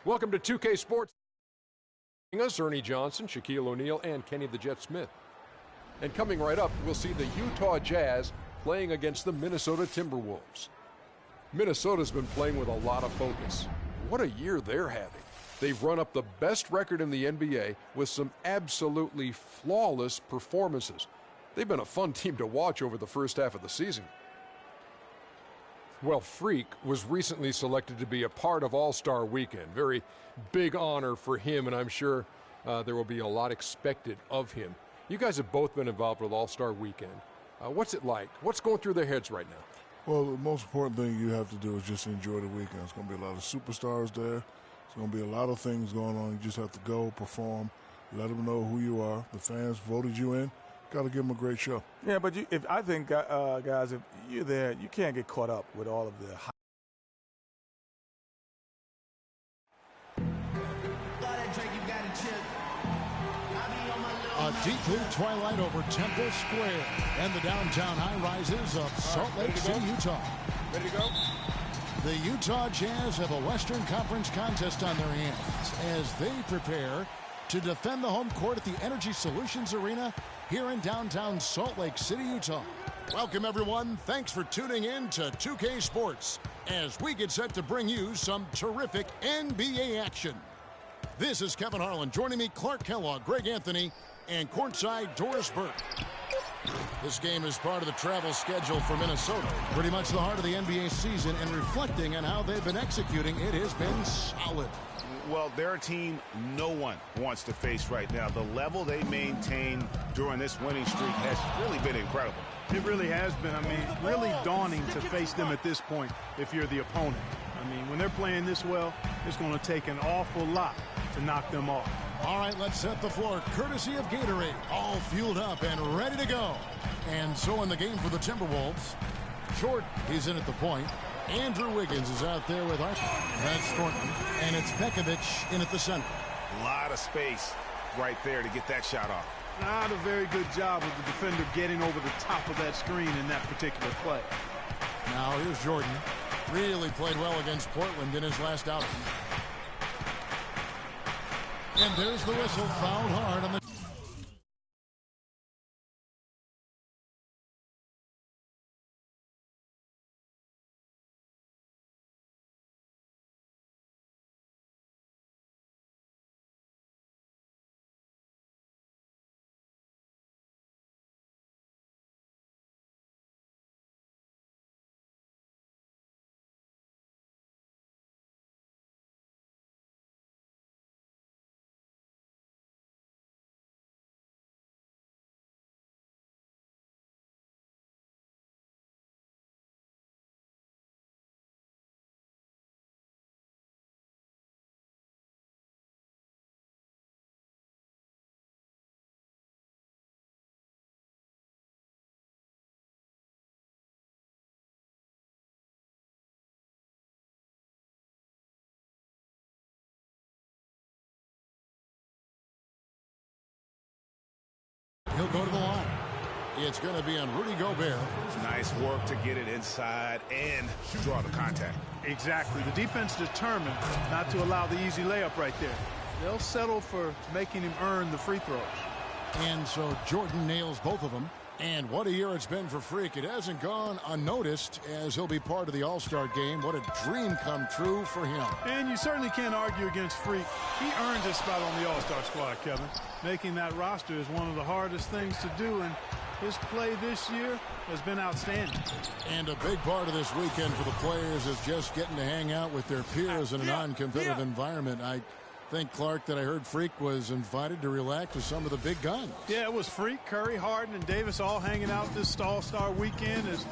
[SPEAKER 3] Welcome to 2K Sports. Us, Ernie Johnson, Shaquille O'Neal, and Kenny the Jet Smith. And coming right up, we'll see the Utah Jazz playing against the Minnesota Timberwolves. Minnesota's been playing with a lot of focus. What a year they're having. They've run up the best record in the NBA with some absolutely flawless performances. They've been a fun team to watch over the first half of the season. Well, Freak was recently selected to be a part of All-Star Weekend. Very big honor for him, and I'm sure there will be a lot expected of him. You guys have both been involved with All-Star Weekend. What's it like? What's going through their heads right now?
[SPEAKER 4] Well, the most important thing you have to do is just enjoy the weekend. There's going to be a lot of superstars there. There's going to be a lot of things going on. You just have to go, perform, let them know who you are. The fans voted you in. Got to give them a great show.
[SPEAKER 5] Yeah, but I think, guys, if you're there, you can't get caught up with all of the
[SPEAKER 6] A deep blue twilight over Temple Square and the downtown high-rises of Salt Lake City, Utah.
[SPEAKER 5] Ready to go?
[SPEAKER 6] The Utah Jazz have a Western Conference contest on their hands as they prepare to defend the home court at the Energy Solutions Arena here in downtown Salt Lake City, Utah. Welcome, everyone. Thanks for tuning in to 2K Sports as we get set to bring you some terrific NBA action. This is Kevin Harlan. Joining me, Clark Kellogg, Greg Anthony, and courtside Doris Burke. This game is part of the travel schedule for Minnesota. Pretty much the heart of the NBA season, and reflecting on how they've been executing, it has been solid.
[SPEAKER 7] Well, they're a team no one wants to face right now. The level they maintain during this winning streak has really been incredible.
[SPEAKER 8] It really has been. I mean, really daunting to face them at this point if you're the opponent. I mean, when they're playing this well, it's going to take an awful lot to knock them off.
[SPEAKER 6] All right, let's set the floor courtesy of Gatorade. All fueled up and ready to go. And so in the game for the Timberwolves, Jordan, he's in at the point. Andrew Wiggins is out there with Arthur. That's Thornton. And it's Pekovic in at the center.
[SPEAKER 7] A lot of space right there to get that shot off.
[SPEAKER 8] Not a very good job of the defender getting over the top of that screen in that particular play.
[SPEAKER 6] Now here's Jordan. Really played well against Portland in his last outing. And there's the whistle, fouled hard on the... He'll go to the line. It's going to be on Rudy Gobert.
[SPEAKER 7] Nice work to get it inside and draw the contact.
[SPEAKER 8] Exactly. The defense determined not to allow the easy layup right there. They'll settle for making him earn the free throws.
[SPEAKER 6] And so Jordan nails both of them. And what a year it's been for Freak. It hasn't gone unnoticed as he'll be part of the All-Star game. What a dream come true for him.
[SPEAKER 8] And you certainly can't argue against Freak. He earned his spot on the All-Star squad, Kevin. Making that roster is one of the hardest things to do, and his play this year has been outstanding.
[SPEAKER 6] And a big part of this weekend for the players is just getting to hang out with their peers in a non-competitive environment. I think, Clark, that I heard Freak was invited to relax with some of the big guns.
[SPEAKER 8] Yeah, it was Freak, Curry, Harden, and Davis all hanging out this All-Star weekend. As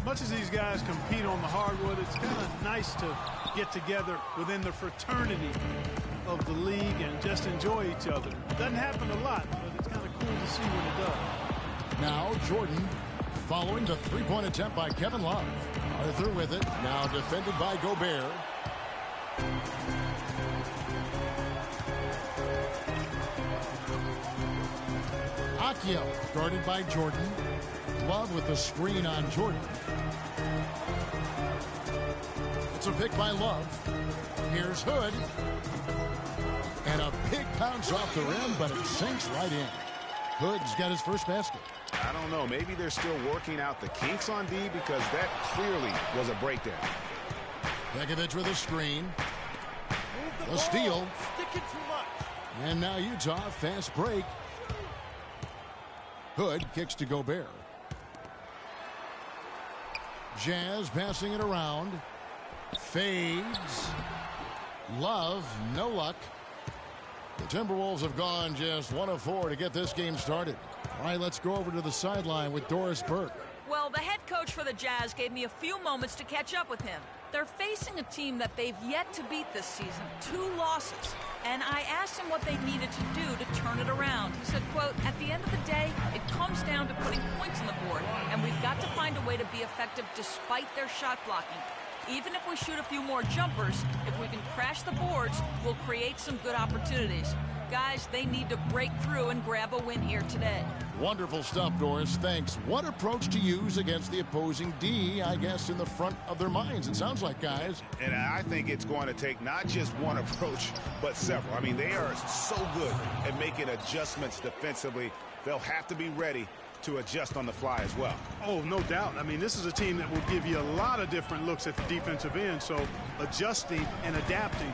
[SPEAKER 8] much as these guys compete on the hardwood, it's kind of nice to get together within the fraternity of the league and just enjoy each other. It doesn't happen a lot, but it's kind of cool to see when it does.
[SPEAKER 6] Now Jordan following the three-point attempt by Kevin Love. Arthur with it, now defended by Gobert. Akio guarded by Jordan. Love with the screen on Jordan. It's a pick by Love. Here's Hood. And a big bounce off the rim, but it sinks right in. Hood's got his first basket.
[SPEAKER 7] I don't know. Maybe they're still working out the kinks on D because that clearly was a breakdown.
[SPEAKER 6] Begovic with a screen. A steal.
[SPEAKER 15] Sticking too much.
[SPEAKER 6] And now Utah, fast break. Hood kicks to Gobert. Jazz passing it around. Fades. Love, no luck. The Timberwolves have gone just 1 of 4 to get this game started. All right, let's go over to the sideline with Doris Burke.
[SPEAKER 9] Well, the head coach for the Jazz gave me a few moments to catch up with him. They're facing a team that they've yet to beat this season, 2 losses. And I asked him what they needed to do to turn it around. He said, quote, at the end of the day, it comes down to putting points on the board, and we've got to find a way to be effective despite their shot blocking. Even if we shoot a few more jumpers, if we can crash the boards, we'll create some good opportunities. Guys, they need to break through and grab a win here today.
[SPEAKER 6] Wonderful stuff, Doris. Thanks. What approach to use against the opposing D, I guess, in the front of their minds, it sounds like, guys.
[SPEAKER 7] And I think it's going to take not just one approach, but several. I mean, they are so good at making adjustments defensively. They'll have to be ready to adjust on the fly as well.
[SPEAKER 8] Oh, no doubt. I mean, this is a team that will give you a lot of different looks at the defensive end, so adjusting and adapting,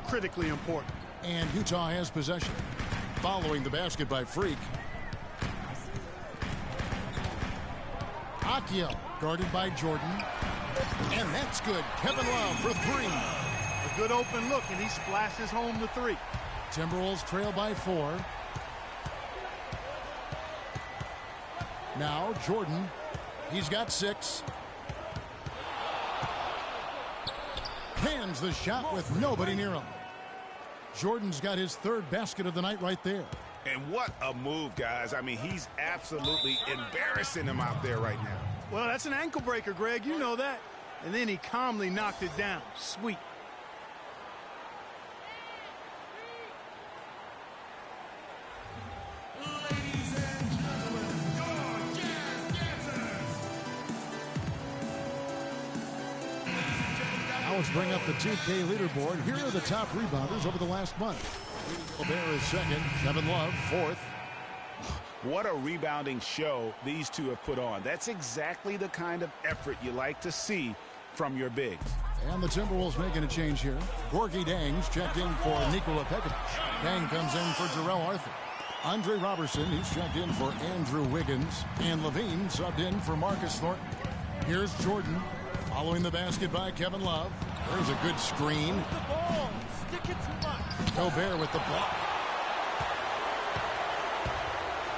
[SPEAKER 8] critically important.
[SPEAKER 6] And Utah has possession. Following the basket by Freak. Akio guarded by Jordan. And that's good. Kevin Love for 3.
[SPEAKER 8] A good open look, and he splashes home the 3.
[SPEAKER 6] Timberwolves trail by 4. Now Jordan. He's got 6. Cans the shot with nobody near him. Jordan's got his 3rd basket of the night right there.
[SPEAKER 7] And what a move, guys. I mean, he's absolutely embarrassing him out there right now.
[SPEAKER 8] Well, that's an ankle breaker, Greg. You know that. And then he calmly knocked it down. Sweet.
[SPEAKER 2] Ladies and gentlemen, your Jazz Dancers.
[SPEAKER 6] Now let's bring up the 2K leaderboard. Here are the top rebounders over the last month. Gobert is 2nd. Kevin Love 4th.
[SPEAKER 7] What a rebounding show these two have put on. That's exactly the kind of effort you like to see from your bigs.
[SPEAKER 6] And the Timberwolves making a change here. Gorgie Dang's checked in for Nikola Pekovic. Dang comes in for Jarrell Arthur. Andre Robertson, he's checked in for Andrew Wiggins. And Levine subbed in for Marcus Thornton. Here's Jordan following the basket by Kevin Love. There's a good screen.
[SPEAKER 15] The ball. Stick it too much.
[SPEAKER 6] Gobert with the block.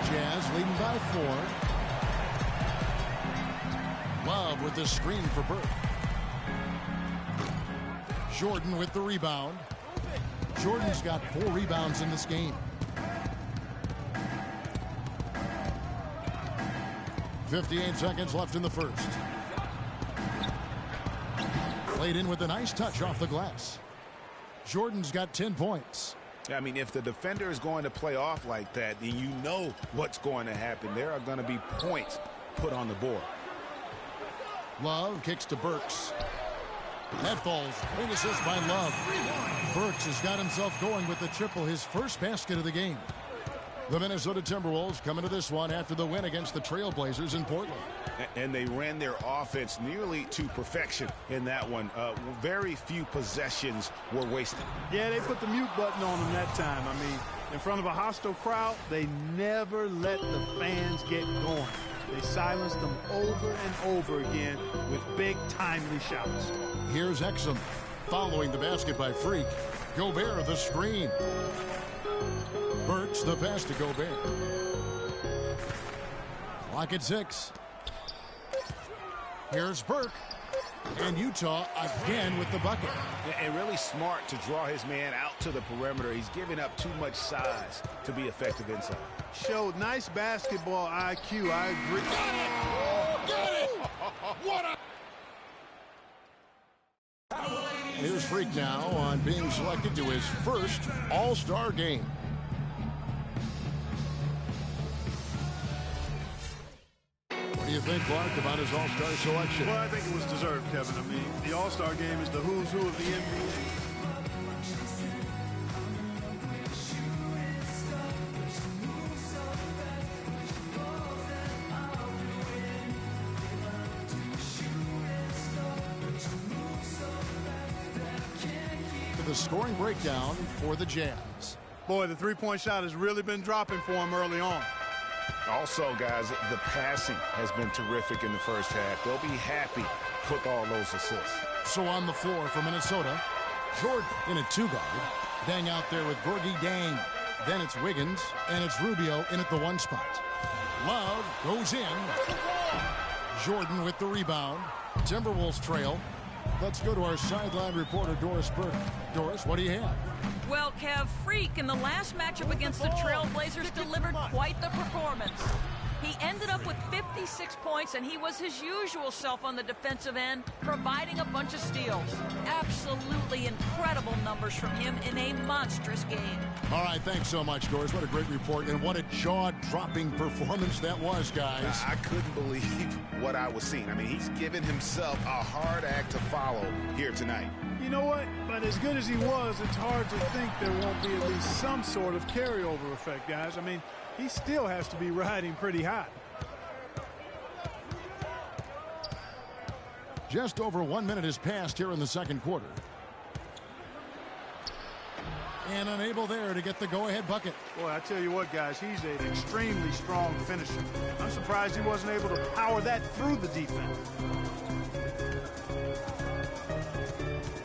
[SPEAKER 6] Jazz leading by 4. Love with the screen for Burke. Jordan with the rebound. Jordan's got 4 rebounds in this game. 58 seconds left in the first. Played in with a nice touch off the glass. Jordan's got 10 points.
[SPEAKER 7] I mean, if the defender is going to play off like that, then you know what's going to happen. There are going to be points put on the board.
[SPEAKER 6] Love kicks to Burks. That falls. Great assist by Love. Burks has got himself going with the triple, his first basket of the game. The Minnesota Timberwolves coming to this one after the win against the Trailblazers in Portland.
[SPEAKER 7] And they ran their offense nearly to perfection in that one. Very few possessions were wasted.
[SPEAKER 8] Yeah, they put the mute button on them that time. I mean, in front of a hostile crowd, they never let the fans get going. They silenced them over and over again with big, timely shouts.
[SPEAKER 6] Here's Exum following the basket by Freak. Gobert the screen. Burks the pass to Gobert. Clock at 6. Here's Burke. And Utah again with the bucket.
[SPEAKER 7] And really smart to draw his man out to the perimeter. He's giving up too much size to be effective inside.
[SPEAKER 8] Showed nice basketball IQ. I agree.
[SPEAKER 6] Got it! What a... Here's Freak now on being selected to his first All-Star game. What do you think, Clark, about his All-Star selection?
[SPEAKER 8] Well, I think it was deserved, Kevin. I mean, the All-Star game is the who's who of the NBA.
[SPEAKER 6] The scoring breakdown for the Jazz.
[SPEAKER 8] Boy, the three-point shot has really been dropping for him early on.
[SPEAKER 7] Also, guys, the passing has been terrific in the first half. They'll be happy with all those assists.
[SPEAKER 6] So on the floor for Minnesota, Jordan in a two-guard. Dang out there with Gorgui Dieng. Then it's Wiggins, and it's Rubio in at the one spot. Love goes in. Jordan with the rebound. Timberwolves trail. Let's go to our sideline reporter, Doris Burke. Doris, what do you have?
[SPEAKER 9] Well, Kev, Freak in the last matchup against the Trailblazers delivered quite the performance. He ended up with 56 points, and he was his usual self on the defensive end, providing a bunch of steals. Absolutely incredible numbers from him in a monstrous game.
[SPEAKER 6] All right, thanks so much, Doris. What a great report, and what a jaw-dropping performance that was, guys.
[SPEAKER 7] I couldn't believe what I was seeing. I mean, he's given himself a hard act to follow here tonight.
[SPEAKER 8] You know what? But as good as he was, it's hard to think there won't be at least some sort of carryover effect, guys. I mean, he still has to be riding pretty high.
[SPEAKER 6] Just over 1 minute has passed here in the second quarter. And unable there to get the go-ahead bucket.
[SPEAKER 8] Boy, I tell you what, guys, he's an extremely strong finisher. I'm surprised he wasn't able to power that through the defense.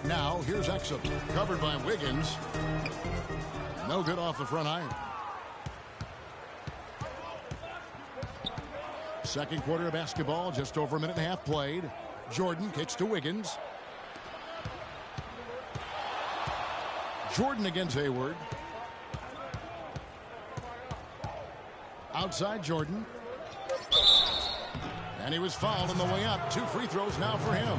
[SPEAKER 6] Now, here's Exum, covered by Wiggins. No good off the front iron. Second quarter of basketball, just over a minute and a half played. Jordan kicks to Wiggins. Jordan against Hayward. Outside Jordan. And he was fouled on the way up. 2 free throws now for him.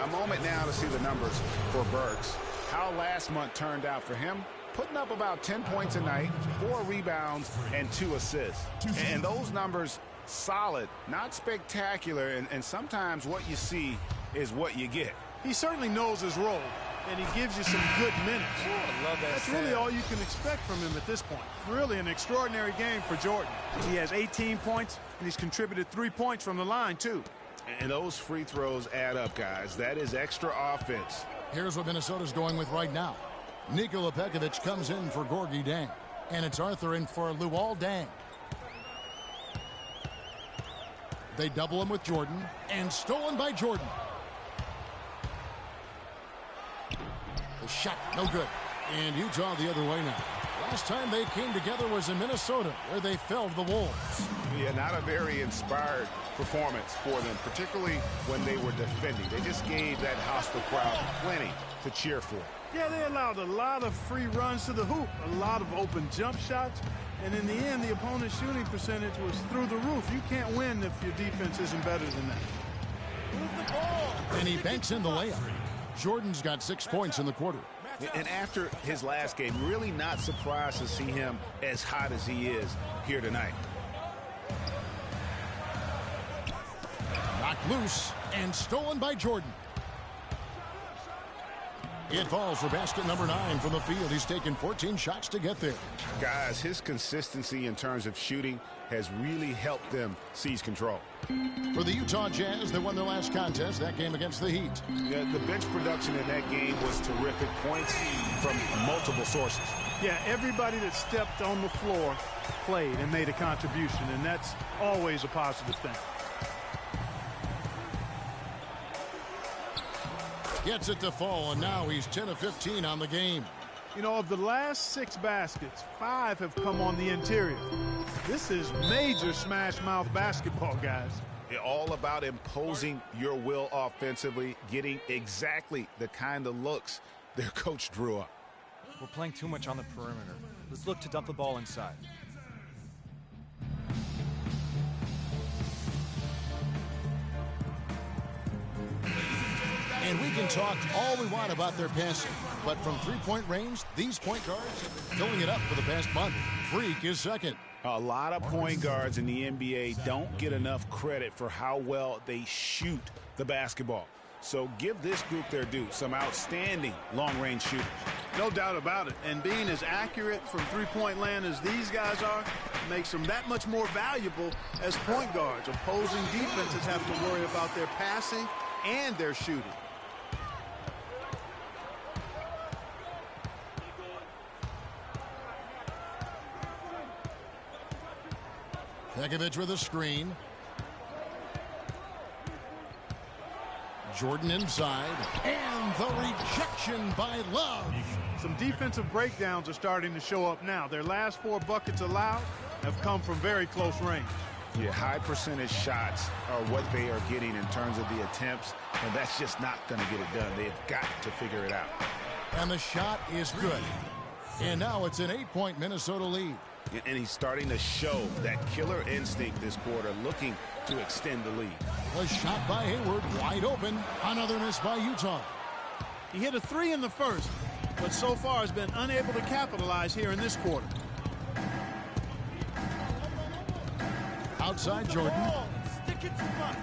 [SPEAKER 7] A moment now to see the numbers for Burks. How last month turned out for him. Putting up about 10 points a night, 4 rebounds, and 2 assists. And those numbers, solid, not spectacular, and sometimes what you see is what you get.
[SPEAKER 8] He certainly knows his role, and he gives you some good minutes.
[SPEAKER 13] I love that.
[SPEAKER 8] That's really all you can expect from him at this point. Really an extraordinary game for Jordan. He has 18 points, and he's contributed 3 points from the line, too.
[SPEAKER 7] And those free throws add up, guys. That is extra offense.
[SPEAKER 6] Here's what Minnesota's going with right now. Nikola Pekovic comes in for Gorgui Dieng. And it's Arthur in for Luol Deng. They double him with Jordan. And stolen by Jordan. The shot, no good. And Utah the other way now. Last time they came together was in Minnesota, where they fell to the Wolves.
[SPEAKER 7] Yeah, not a very inspired performance for them, particularly when they were defending. They just gave that hostile crowd plenty to cheer for.
[SPEAKER 8] Yeah, they allowed a lot of free runs to the hoop, a lot of open jump shots, and in the end, the opponent's shooting percentage was through the roof. You can't win if your defense isn't better than that.
[SPEAKER 13] Move the ball.
[SPEAKER 6] And he banks in the layup. Jordan's got 6 points in the quarter.
[SPEAKER 7] And after his last game, really not surprised to see him as hot as he is here tonight.
[SPEAKER 6] Knocked loose and stolen by Jordan. It falls for basket number 9 from the field. He's taken 14 shots to get there.
[SPEAKER 7] Guys, his consistency in terms of shooting has really helped them seize control.
[SPEAKER 6] For the Utah Jazz, they won their last contest, that game against the Heat.
[SPEAKER 7] Yeah, the bench production in that game was terrific. Points from multiple sources.
[SPEAKER 8] Yeah, everybody that stepped on the floor played and made a contribution, and that's always a positive thing.
[SPEAKER 6] Gets it to fall, and now he's 10 of 15 on the game.
[SPEAKER 8] You know, of the last 6 baskets, 5 have come on the interior. This is major smash-mouth basketball, guys.
[SPEAKER 7] All about imposing your will offensively, getting exactly the kind of looks their coach drew up.
[SPEAKER 11] We're playing too much on the perimeter. Let's look to dump the ball inside.
[SPEAKER 6] And we can talk all we want about their passing, but from three-point range, these point guards have been filling it up for the past month. Freak is second.
[SPEAKER 7] A lot of point guards in the NBA don't get enough credit for how well they shoot the basketball. So give this group their due. Some outstanding long-range shooters.
[SPEAKER 8] No doubt about it. And being as accurate from three-point land as these guys are makes them that much more valuable as point guards. Opposing defenses have to worry about their passing and their shooting.
[SPEAKER 6] Pekovic with a screen. Jordan inside, and the rejection by Love.
[SPEAKER 8] Some defensive breakdowns are starting to show up now. Their last 4 buckets allowed have come from very close range.
[SPEAKER 7] Yeah, high percentage shots are what they are getting in terms of the attempts, and that's just not going to get it done. They've got to figure it out.
[SPEAKER 6] And the shot is good. And now it's an 8-point Minnesota lead.
[SPEAKER 7] And he's starting to show that killer instinct this quarter, looking to extend the lead.
[SPEAKER 6] A shot by Hayward, wide open. Another miss by Utah.
[SPEAKER 8] He hit a 3 in the first, but so far has been unable to capitalize here in this quarter.
[SPEAKER 6] Outside Jordan.
[SPEAKER 15] Stick it too much.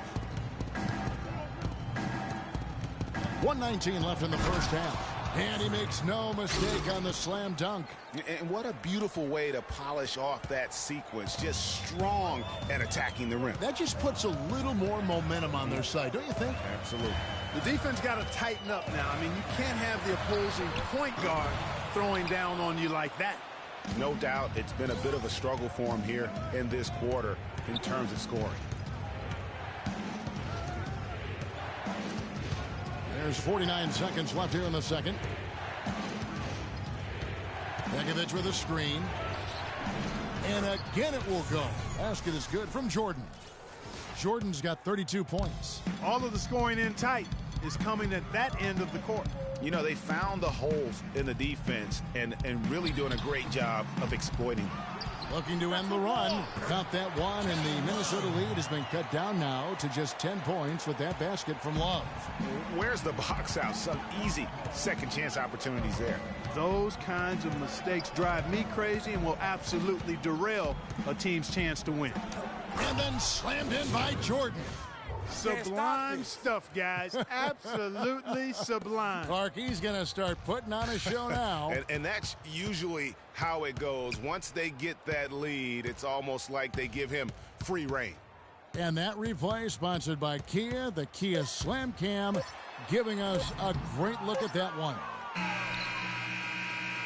[SPEAKER 6] 1:19 left in the first half. And he makes no mistake on the slam dunk.
[SPEAKER 7] And what a beautiful way to polish off that sequence. Just strong at attacking the rim.
[SPEAKER 6] That just puts a little more momentum on their side, don't you think?
[SPEAKER 7] Absolutely.
[SPEAKER 8] The defense got to tighten up now. I mean, you can't have the opposing point guard throwing down on you like that.
[SPEAKER 7] No doubt it's been a bit of a struggle for him here in this quarter in terms of scoring.
[SPEAKER 6] There's 49 seconds left here in the second. Pekovic with a screen. And again it will go. Basket is good from Jordan. Jordan's got 32 points.
[SPEAKER 8] All of the scoring in tight is coming at that end of the court.
[SPEAKER 7] You know, they found the holes in the defense and really doing a great job of exploiting them.
[SPEAKER 6] Looking to end the run. Count that one, and the Minnesota lead has been cut down now to just 10 points with that basket from Love.
[SPEAKER 7] Where's the box out? Some easy second chance opportunities there.
[SPEAKER 8] Those kinds of mistakes drive me crazy and will absolutely derail a team's chance to win.
[SPEAKER 6] And then slammed in by Jordan.
[SPEAKER 8] Sublime stuff, guys. Absolutely sublime.
[SPEAKER 6] Clarkie's going to start putting on a show now.
[SPEAKER 7] And that's usually how it goes. Once they get that lead, it's almost like they give him free reign.
[SPEAKER 6] And that replay sponsored by Kia, the Kia Slam Cam, giving us a great look at that one.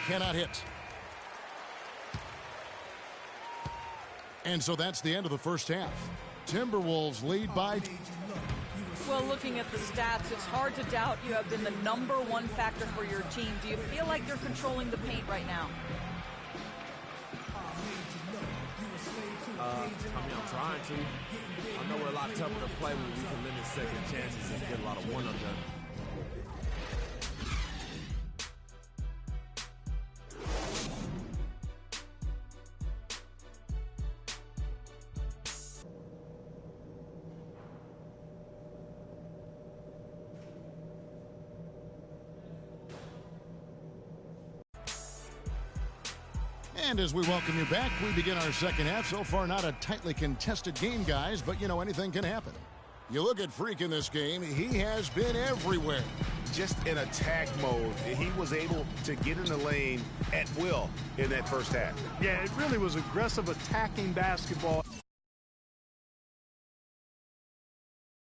[SPEAKER 6] Cannot hit. And so that's the end of the first half. Timberwolves lead by...
[SPEAKER 9] Well, looking at the stats, it's hard to doubt you have been the #1 factor for your team. Do you feel like you're controlling the paint right now?
[SPEAKER 12] I mean, I'm trying to. I know we're a lot tougher to play when we can limit second chances and get a lot of one of them.
[SPEAKER 6] And as we welcome you back, we begin our second half. So far, not a tightly contested game, guys, but, you know, anything can happen. You look at Freak in this game, he has been everywhere.
[SPEAKER 7] Just in attack mode, he was able to get in the lane at will in that first half.
[SPEAKER 8] Yeah, it really was aggressive attacking basketball.